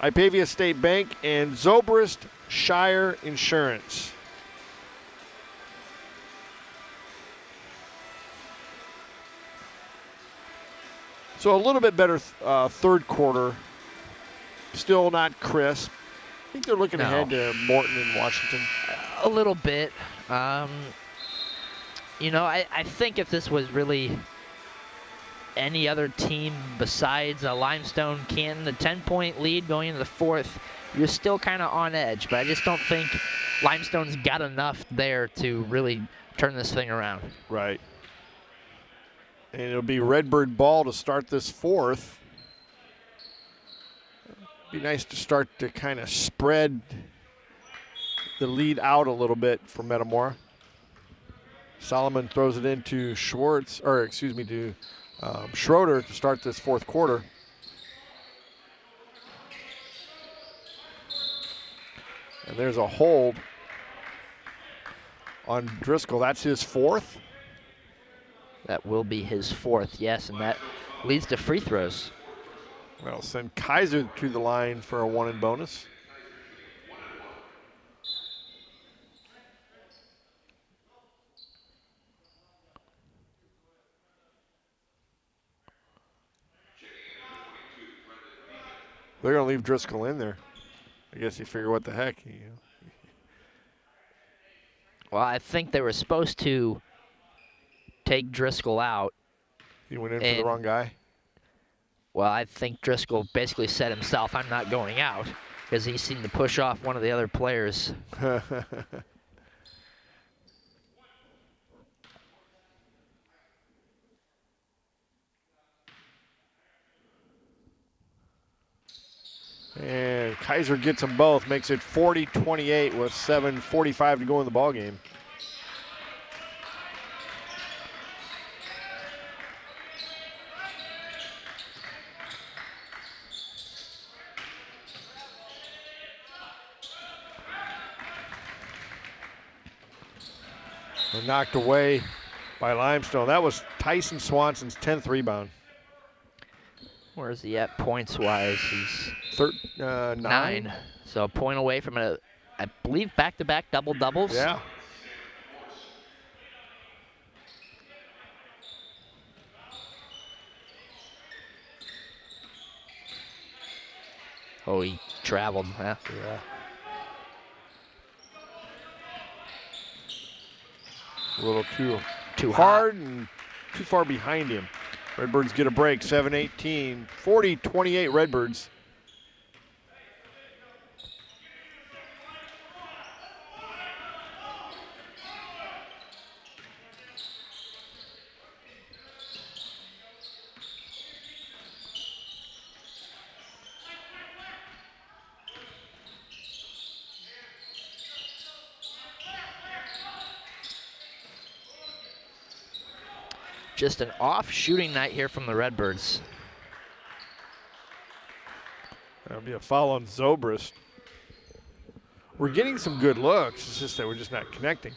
Ipavia State Bank, and Zobrist Shire Insurance. So a little bit better third quarter. Still not crisp. I think they're looking ahead to Morton and Washington. A little bit. I think if this was really any other team besides Limestone Canton, the 10-point lead going into the fourth, you're still kind of on edge. But I just don't think Limestone's got enough there to really turn this thing around. Right. And it'll be Redbird ball to start this fourth. Be nice to start to kind of spread the lead out a little bit for Metamora. Solomon throws it into Schroeder to start this fourth quarter. And there's a hold on Driscoll. That's his fourth. That will be his fourth, yes, and that leads to free throws. Well, send Kaiser to the line for a one and bonus. They're going to leave Driscoll in there. I guess you figure what the heck. Well, I think they were supposed to take Driscoll out. He went in for the wrong guy? Well, I think Driscoll basically said himself, I'm not going out, because he seemed to push off one of the other players. And Kaiser gets them both, makes it 40-28 with 7:45 to go in the ball game. They're knocked away by Limestone. That was Tyson Swanson's 10th rebound. Where is he at points-wise? He's 9. So a point away from I believe, back-to-back double-doubles. Yeah. Oh, he traveled. Huh? Yeah. A little too hard and too far behind him. Redbirds get a break, 7-18, 40-28 Redbirds. Just an off shooting night here from the Redbirds. That'll be a foul on Zobrist. We're getting some good looks. It's just that we're just not connecting.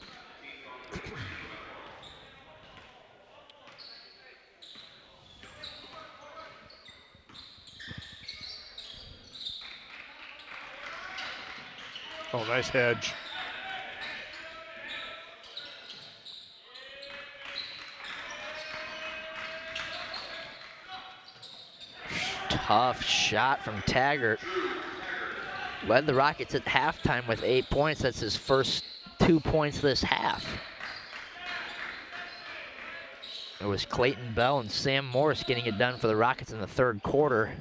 Oh, nice hedge. Tough shot from Taggart. Led the Rockets at halftime with 8 points. That's his first 2 points this half. It was Clayton Bell and Sam Morris getting it done for the Rockets in the third quarter.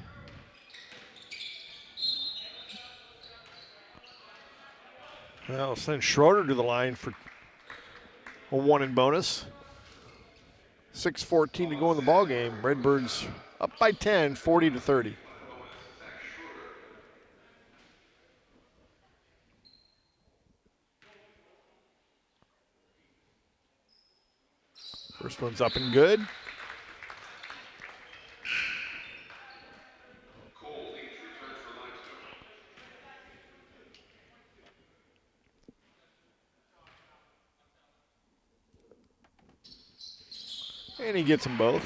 Well, send Schroeder to the line for a 1 in bonus. 6:14 to go in the ball game. Redbirds up by 10, 40-30. First one's up and good. And he gets them both.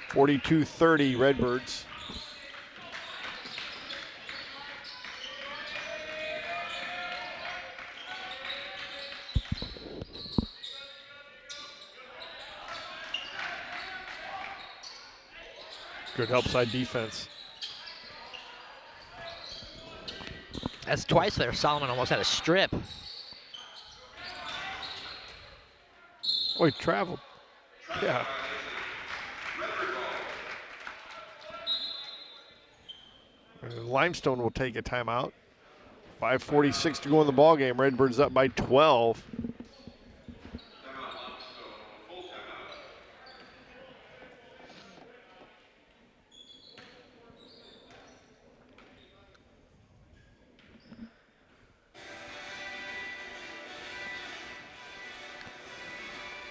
42-30 Redbirds. Good help side defense. That's twice there. Solomon almost had a strip. Oh, he traveled. Yeah. Limestone will take a timeout. 5:46 to go in the ball game. Redbirds up by 12.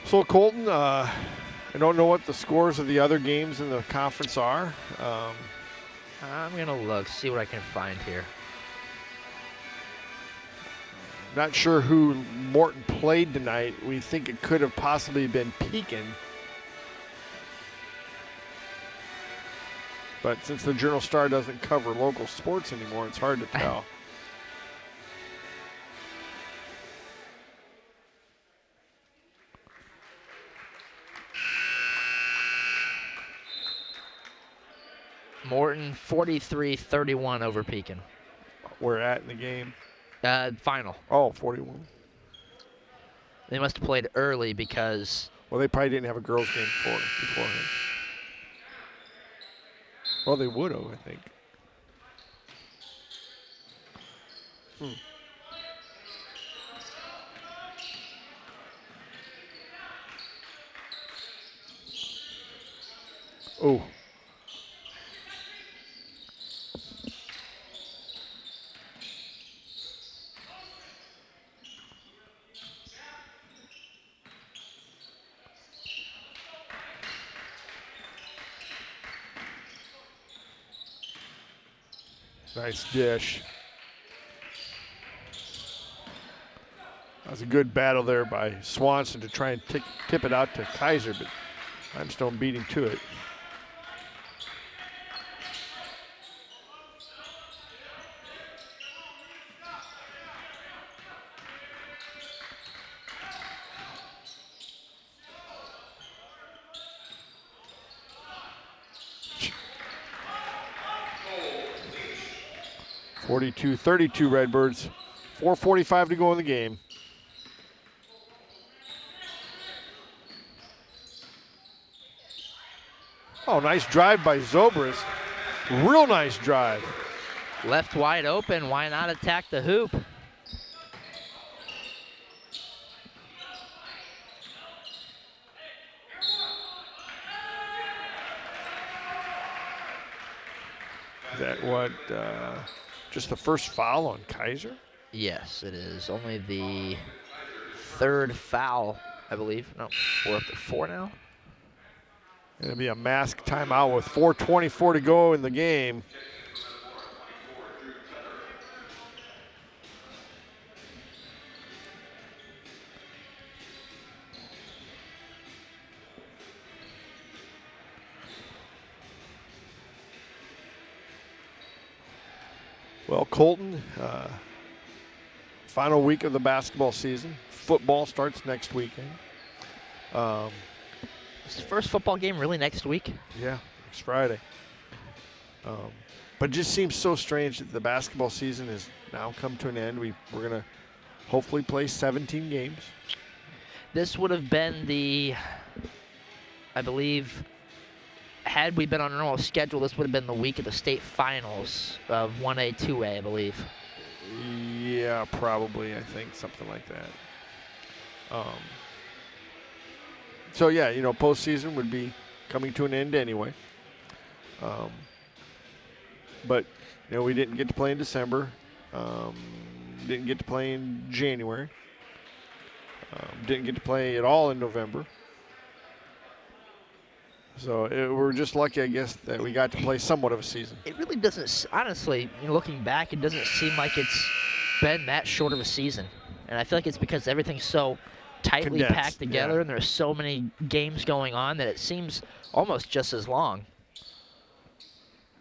So Colton, I don't know what the scores of the other games in the conference are. I'm gonna look, see what I can find here. Not sure who Morton played tonight. We think it could have possibly been Pekin. But since the Journal-Star doesn't cover local sports anymore, it's hard to tell. Morton 43-31 over Pekin. We're at in the game. Final. Oh, 41. They must have played early because... Well, they probably didn't have a girls' game beforehand. Well, they would have, I think. Oh. Nice dish. That was a good battle there by Swanson to try and tip it out to Kaiser, but Limestone beating to it. (42-32) Redbirds. 4:45 to go in the game. Oh, nice drive by Zobrist. Real nice drive. Left wide open, why not attack the hoop? Is that what, just the first foul on Kaiser? Yes, it is. Only the third foul, I believe. No, we're up to 4 now. It'll be a mask timeout with 4:24 to go in the game. Well, Colton, final week of the basketball season. Football starts next weekend. Is the first football game really next week? Yeah, next Friday. But it just seems so strange that the basketball season has now come to an end. We're going to hopefully play 17 games. This would have been the, I believe, had we been on a normal schedule, this would have been the week of the state finals of 1A, 2A, I believe. Yeah, probably, I think, something like that. So, yeah, you know, postseason would be coming to an end anyway. But, you know, we didn't get to play in December. Didn't get to play in January. Didn't get to play at all in November. So we're just lucky, I guess, that we got to play somewhat of a season. It really doesn't, honestly, you know, looking back, it doesn't seem like it's been that short of a season. And I feel like it's because everything's so tightly condensed, packed together, yeah. and there's so many games going on that it seems almost just as long.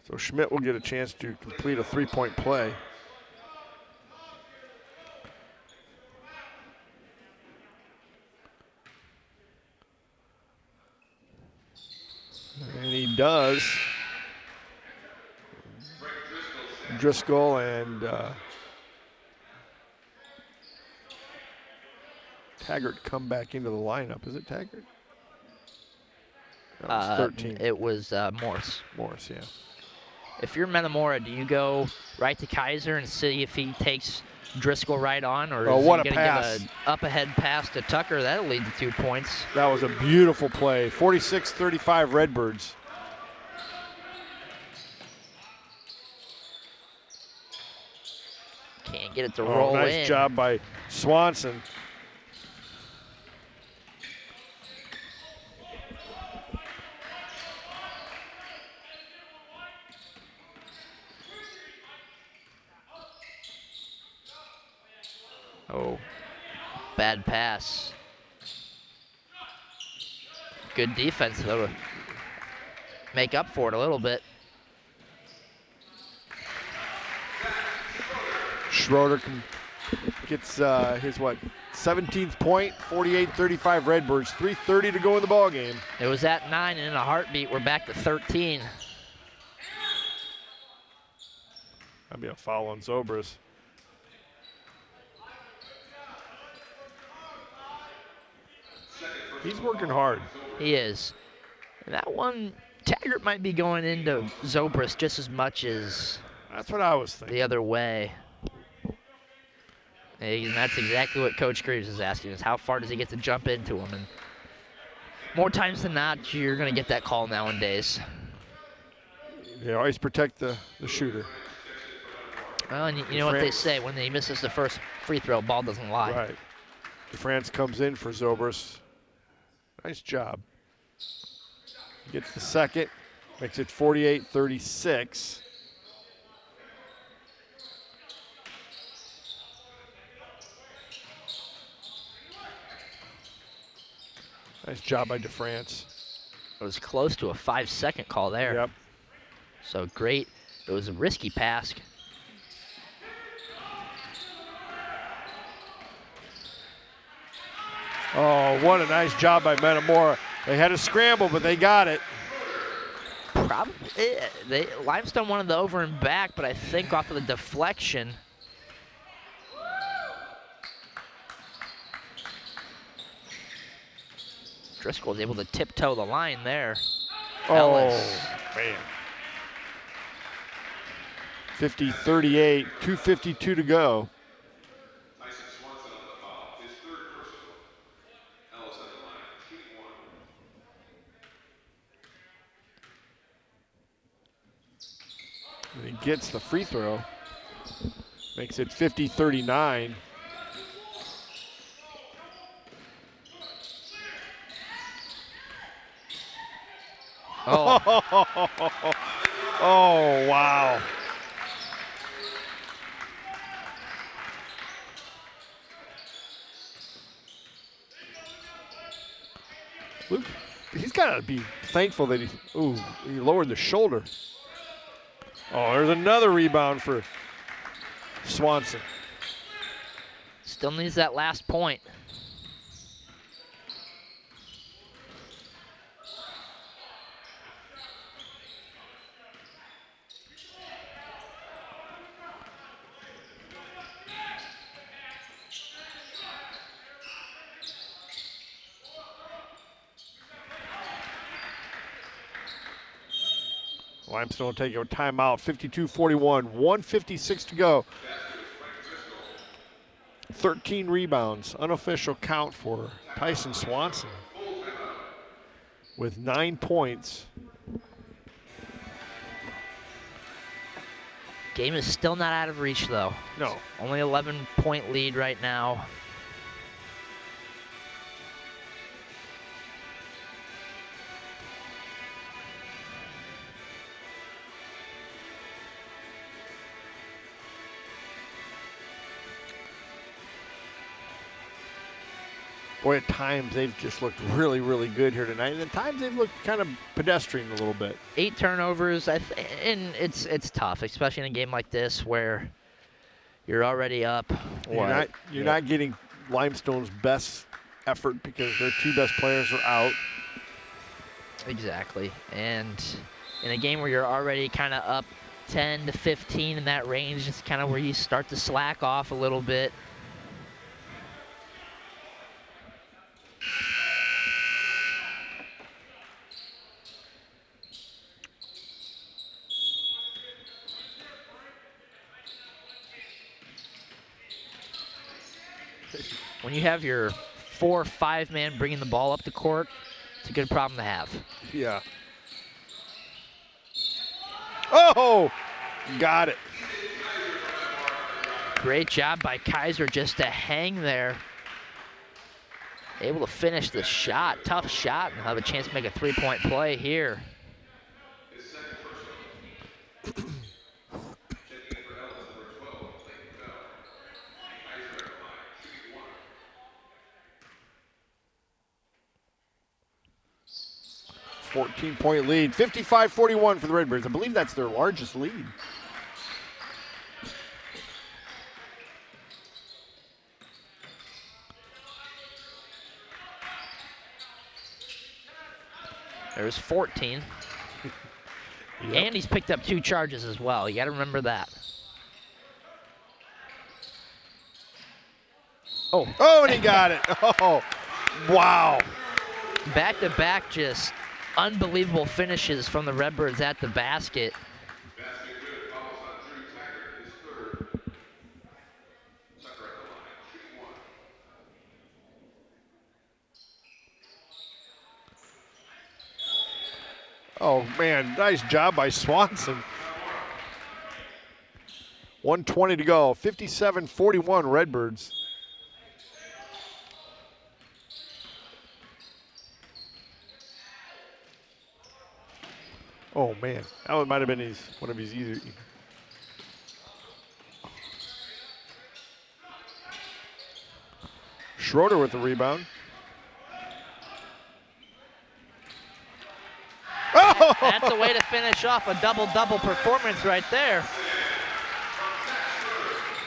So Schmidt will get a chance to complete a three-point play. And he does. Driscoll and Taggart come back into the lineup. Is it Taggart? That was 13. It was Morse. Morris, yeah. If you're Metamora, do you go right to Kaiser and see if he takes Driscoll right on, or Oh, is what he a going to pass. give an up-ahead pass to Tucker? That'll lead to 2 points. That was a beautiful play. 46-35 Redbirds. Can't get it to roll in. Nice job by Swanson. Oh, bad pass. Good defense, though, to make up for it a little bit. Schroeder gets his, 17th point, 48-35 Redbirds, 3:30 to go in the ball game. It was at 9, and in a heartbeat, we're back to 13. That'd be a foul on Zobrist. He's working hard. He is. And that one, Taggart might be going into Zobrist just as much as That's what I was thinking. the other way. And that's exactly what Coach Greaves is asking, is how far does he get to jump into him? And more times than not, you're going to get that call nowadays. They always protect the shooter. Well, and you know what they say, when he misses the first free throw, ball doesn't lie. Right. DeFrance comes in for Zobrist. Nice job. Gets the second, makes it 48-36. Nice job by DeFrance. It was close to a 5-second call there. Yep. So great. It was a risky pass. Oh, what a nice job by Metamora. They had a scramble, but they got it. Probably, Limestone wanted the over and back, but I think off of the deflection. Driscoll was able to tiptoe the line there. Oh, Ellis. man. 50-38, 2:52 to go. Tyson Swanson on the foul, his third personal. Ellis on the line, shooting one. And he gets the free throw. Makes it 50-39. Oh. Oh, wow. Luke, he's got to be thankful that he lowered the shoulder. Oh, there's another rebound for Swanson. Still needs that last point. Limestone will take a timeout, 52-41, 1:56 to go. 13 rebounds, unofficial count for Tyson Swanson with 9 points. Game is still not out of reach though. No. Only 11-point lead right now. Boy, at times they've just looked really, really good here tonight. And at times they've looked kind of pedestrian a little bit. 8 turnovers, and it's tough, especially in a game like this where you're already up. You're not getting Limestone's best effort because their 2 best players are out. Exactly, and in a game where you're already kind of up 10 to 15 in that range, it's kind of where you start to slack off a little bit. When you have your 4 or 5 man bringing the ball up the court, it's a good problem to have. Yeah. Oh, got it. Great job by Kaiser just to hang there. Able to finish the shot, tough shot, and have a chance to make a 3-point play here. 14-point lead, 55-41 for the Redbirds. I believe that's their largest lead. There's 14. Yep. And he's picked up 2 charges as well. You got to remember that. Oh, and he got it. Oh, wow. Back-to-back, just unbelievable finishes from the Redbirds at the basket. Basket good, fouls on Drew Taggart, his third. Tucker at the line, shooting one. Oh, man, nice job by Swanson. 1:20 to go, 57-41 Redbirds. Oh, man, that one might have been one of his either. Schroeder with the rebound. That's a way to finish off a double-double performance right there.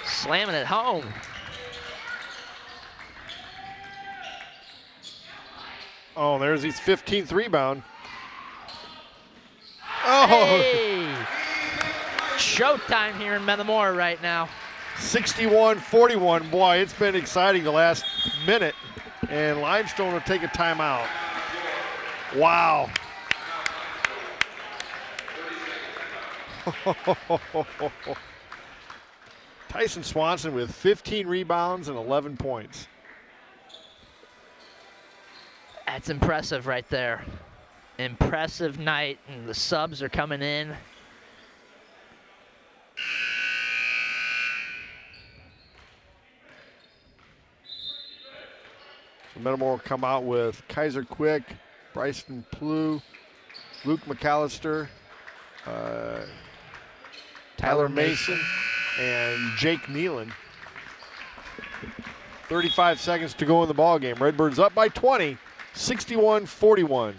Slamming it home. Oh, there's his 15th rebound. Oh! Hey! Showtime here in Metamora right now. 61-41. Boy, it's been exciting the last minute. And Limestone will take a timeout. Wow. Tyson Swanson with 15 rebounds and 11 points. That's impressive right there. Impressive night, and the subs are coming in. So Metamora will come out with Kaiser Quick, Bryson Plew, Luke McAllister, Tyler Mason, and Jake Nealon. 35 seconds to go in the ball game. Redbirds up by 20, 61-41.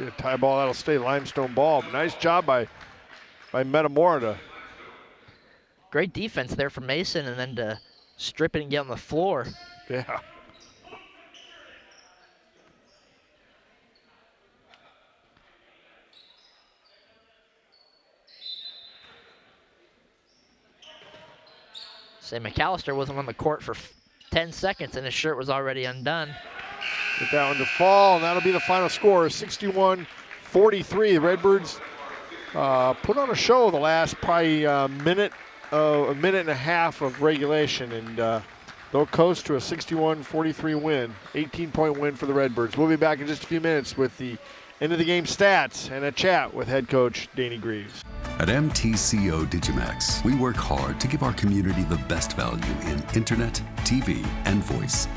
A tie ball, that'll stay Limestone ball. Nice job by Metamora to. Great defense there from Mason, and then to strip it and get on the floor. Yeah. Say McAllister wasn't on the court for 10 seconds, and his shirt was already undone. Get that one to fall, and that'll be the final score, 61-43. The Redbirds put on a show the last probably a minute and a half of regulation, and they'll coast to a 61-43 win, 18-point win for the Redbirds. We'll be back in just a few minutes with the end of the game stats and a chat with head coach Danny Greaves. At MTCO digiMAX, we work hard to give our community the best value in internet, TV, and voice.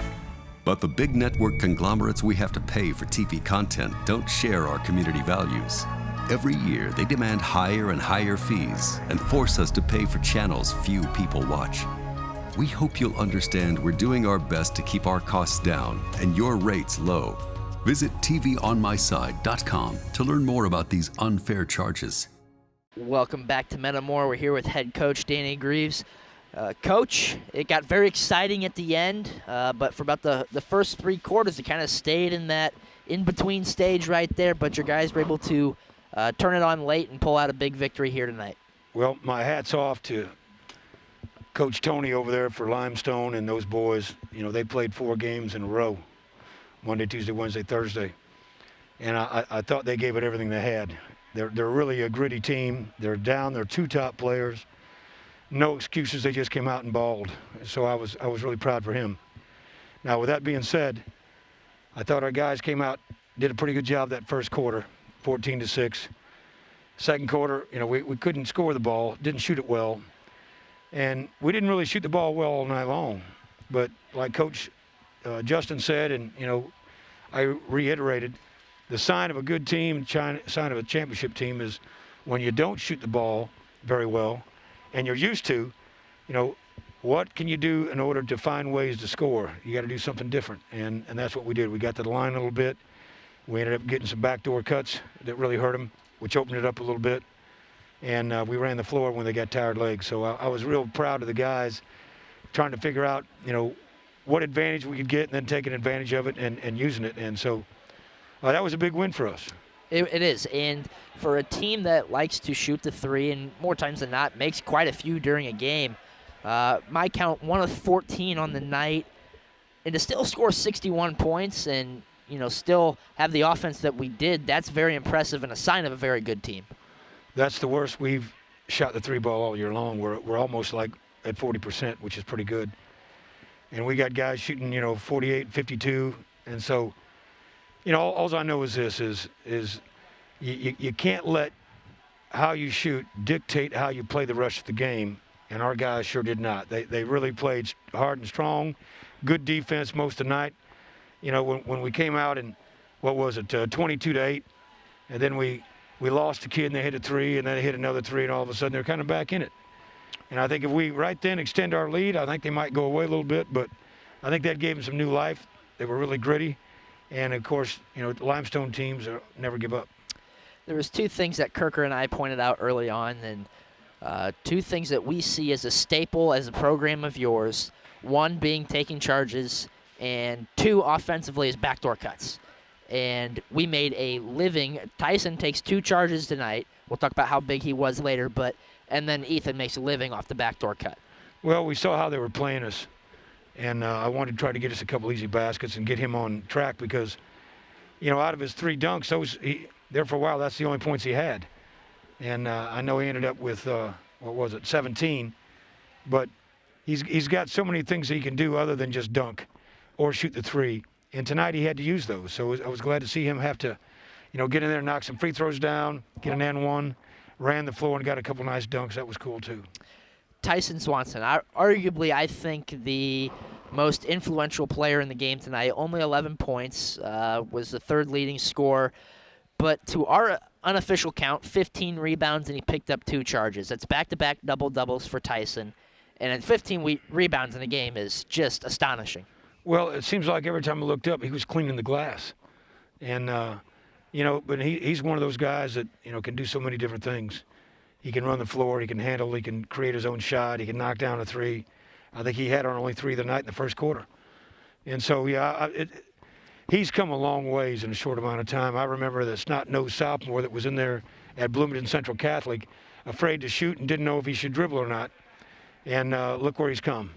But the big network conglomerates we have to pay for TV content don't share our community values. Every year, they demand higher and higher fees and force us to pay for channels few people watch. We hope you'll understand we're doing our best to keep our costs down and your rates low. Visit tvonmyside.com to learn more about these unfair charges. Welcome back to Metamora. We're here with head coach Danny Greaves. Coach, it got very exciting at the end, but for about the first 3 quarters, it kind of stayed in that in-between stage right there, but your guys were able to turn it on late and pull out a big victory here tonight. Well, my hat's off to Coach Tony over there for Limestone and those boys. You know, they played 4 games in a row, Monday, Tuesday, Wednesday, Thursday, and I thought they gave it everything they had. They're really a gritty team. They're down their 2 top players. No excuses, they just came out and balled. So I was really proud for him. Now, with that being said, I thought our guys came out, did a pretty good job that first quarter, 14-6. Second quarter, you know, we couldn't score the ball, didn't shoot it well. And we didn't really shoot the ball well all night long. But like Coach Justin said, and, you know, I reiterated, the sign of a good team, sign of a championship team is when you don't shoot the ball very well, and you're used to, you know, what can you do in order to find ways to score? You got to do something different, and that's what we did. We got to the line a little bit. We ended up getting some backdoor cuts that really hurt them, which opened it up a little bit, and we ran the floor when they got tired legs. So I was real proud of the guys trying to figure out, you know, what advantage we could get and then taking advantage of it and using it, and so that was a big win for us. It is, and for a team that likes to shoot the 3 and more times than not makes quite a few during a game, my count 1 of 14 on the night, and to still score 61 points and, you know, still have the offense that we did, that's very impressive and a sign of a very good team. That's the worst we've shot the 3 ball all year long. We're almost like at 40%, which is pretty good. And we got guys shooting, you know, 48, 52, and so, you know, all I know is this, is you can't let how you shoot dictate how you play the rest of the game, and our guys sure did not. They really played hard and strong, good defense most of the night. You know, when we came out in, what was it, 22-8, and then we lost a kid and they hit a three, and then they hit another three, and all of a sudden they're kind of back in it. And I think if we right then extend our lead, I think they might go away a little bit, but I think that gave them some new life. They were really gritty. And, of course, you know, limestone teams never give up. There was two things that Kirker and I pointed out early on, and two things that we see as a staple as a program of yours. One being taking charges, and two, offensively, is backdoor cuts. And we made a living. Tyson takes 2 charges tonight. We'll talk about how big he was later, and then Ethan makes a living off the backdoor cut. Well, we saw how they were playing us. And I wanted to try to get us a couple easy baskets and get him on track because, you know, out of his 3 dunks, there for a while, that's the only points he had. And I know he ended up with, 17. But he's got so many things he can do other than just dunk or shoot the 3. And tonight he had to use those. So I was glad to see him have to, you know, get in there and knock some free throws down, get an N1, ran the floor and got a couple nice dunks. That was cool, too. Tyson Swanson, arguably, I think the most influential player in the game tonight. Only 11 points, was the 3rd leading scorer. But to our unofficial count, 15 rebounds, and he picked up 2 charges. That's back-to-back double-doubles for Tyson. And 15 rebounds in a game is just astonishing. Well, it seems like every time I looked up, he was cleaning the glass. And, you know, but he's one of those guys that, you know, can do so many different things. He can run the floor, he can handle, he can create his own shot, he can knock down a 3. I think he had on only 3 the night in the first quarter. And so, yeah, he's come a long ways in a short amount of time. I remember the snot-nosed sophomore that was in there at Bloomington Central Catholic, afraid to shoot and didn't know if he should dribble or not. And look where he's come.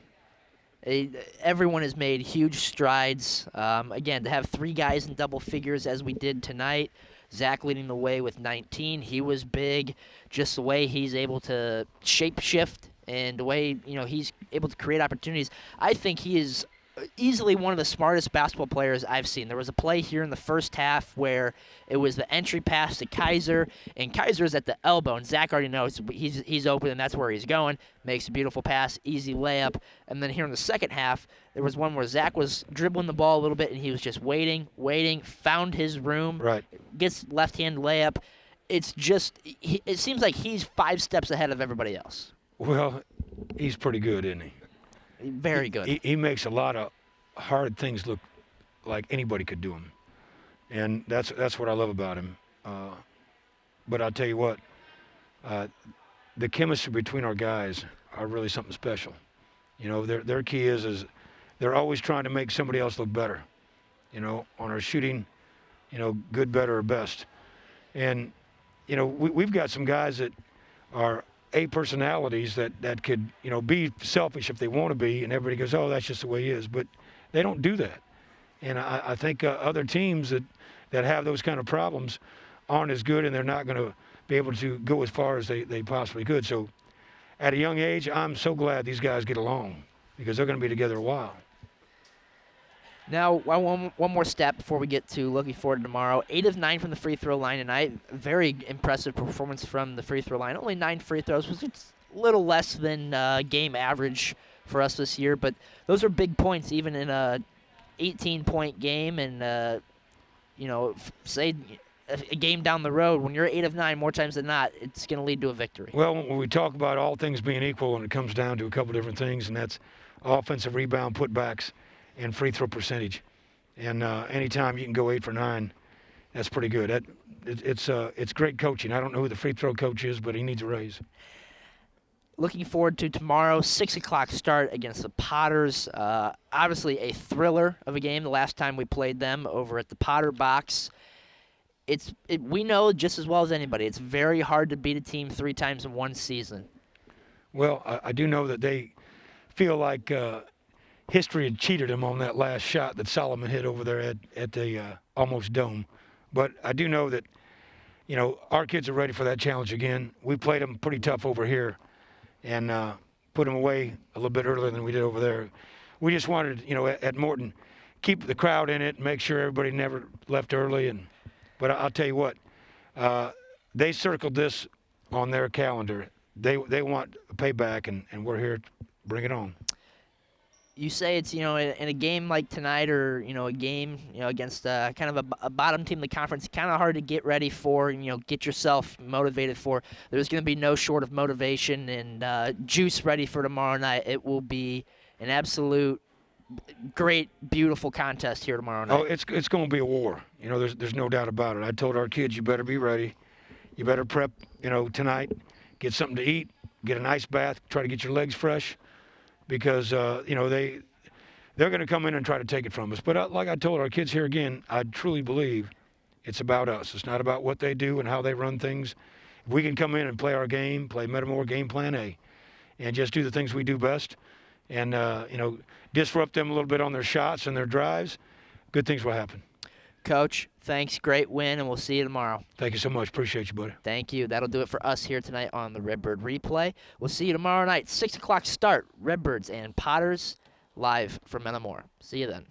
Everyone has made huge strides. Again, to have 3 guys in double figures as we did tonight, Zach leading the way with 19. He was big. Just the way he's able to shape shift and the way, you know, he's able to create opportunities. I think he is easily one of the smartest basketball players I've seen. There was a play here in the first half where it was the entry pass to Kaiser, and Kaiser's at the elbow, and Zach already knows he's open, and that's where he's going. Makes a beautiful pass, easy layup. And then here in the second half, there was one where Zach was dribbling the ball a little bit, and he was just waiting, found his room, right, gets left-hand layup. It's just, it seems like he's 5 steps ahead of everybody else. Well, he's pretty good, isn't he? Very good. He makes a lot of hard things look like anybody could do them. And that's what I love about him. But I'll tell you what, the chemistry between our guys are really something special. You know, their key is they're always trying to make somebody else look better. You know, on our shooting, you know, good, better, or best. And, you know, we've got some guys that are A personalities that could, you know, be selfish if they want to be, and everybody goes, oh, that's just the way he is. But they don't do that. And I think other teams that have those kind of problems aren't as good, and they're not going to be able to go as far as they possibly could. So at a young age, I'm so glad these guys get along because they're going to be together a while. Now, one more step before we get to looking forward to tomorrow. 8 of 9 from the free throw line tonight. Very impressive performance from the free throw line. Only 9 free throws, which is a little less than game average for us this year. But those are big points, even in a 18-point game. And, you know, say a game down the road, when you're 8 of 9 more times than not, it's going to lead to a victory. Well, when we talk about all things being equal, and it comes down to a couple different things, and that's offensive rebound putbacks and free throw percentage. And anytime you can go 8 for 9, that's pretty good. It's great coaching. I don't know who the free throw coach is, but he needs a raise. Looking forward to tomorrow, 6 o'clock start against the Potters. Obviously a thriller of a game the last time we played them over at the Potter Box. We know just as well as anybody, it's very hard to beat a team 3 times in one season. Well, I do know that they feel like history had cheated him on that last shot that Solomon hit over there at the almost dome. But I do know that, you know, our kids are ready for that challenge again. We played them pretty tough over here and put them away a little bit earlier than we did over there. We just wanted, you know, at Morton, keep the crowd in it, make sure everybody never left early. But I'll tell you what, they circled this on their calendar. They want a payback, and we're here to bring it on. You say it's, in a game like tonight, or, a game, against kind of a bottom team in the conference, kind of hard to get ready for, get yourself motivated for. There's going to be no short of motivation and juice ready for tomorrow night. It will be an absolute great, beautiful contest here tomorrow night. Oh, it's going to be a war. There's no doubt about it. I told our kids, you better be ready. You better prep, tonight, get something to eat, get an ice bath, try to get your legs fresh. Because, they're going to come in and try to take it from us. But like I told our kids here again, I truly believe it's about us. It's not about what they do and how they run things. If we can come in and play our game, play Metamora game plan A, and just do the things we do best, and, disrupt them a little bit on their shots and their drives, good things will happen. Coach, thanks. Great win, and we'll see you tomorrow. Thank you so much. Appreciate you, buddy. Thank you. That'll do it for us here tonight on the Redbird Replay. We'll see you tomorrow night, 6 o'clock start. Redbirds and Potters live from Metamora. See you then.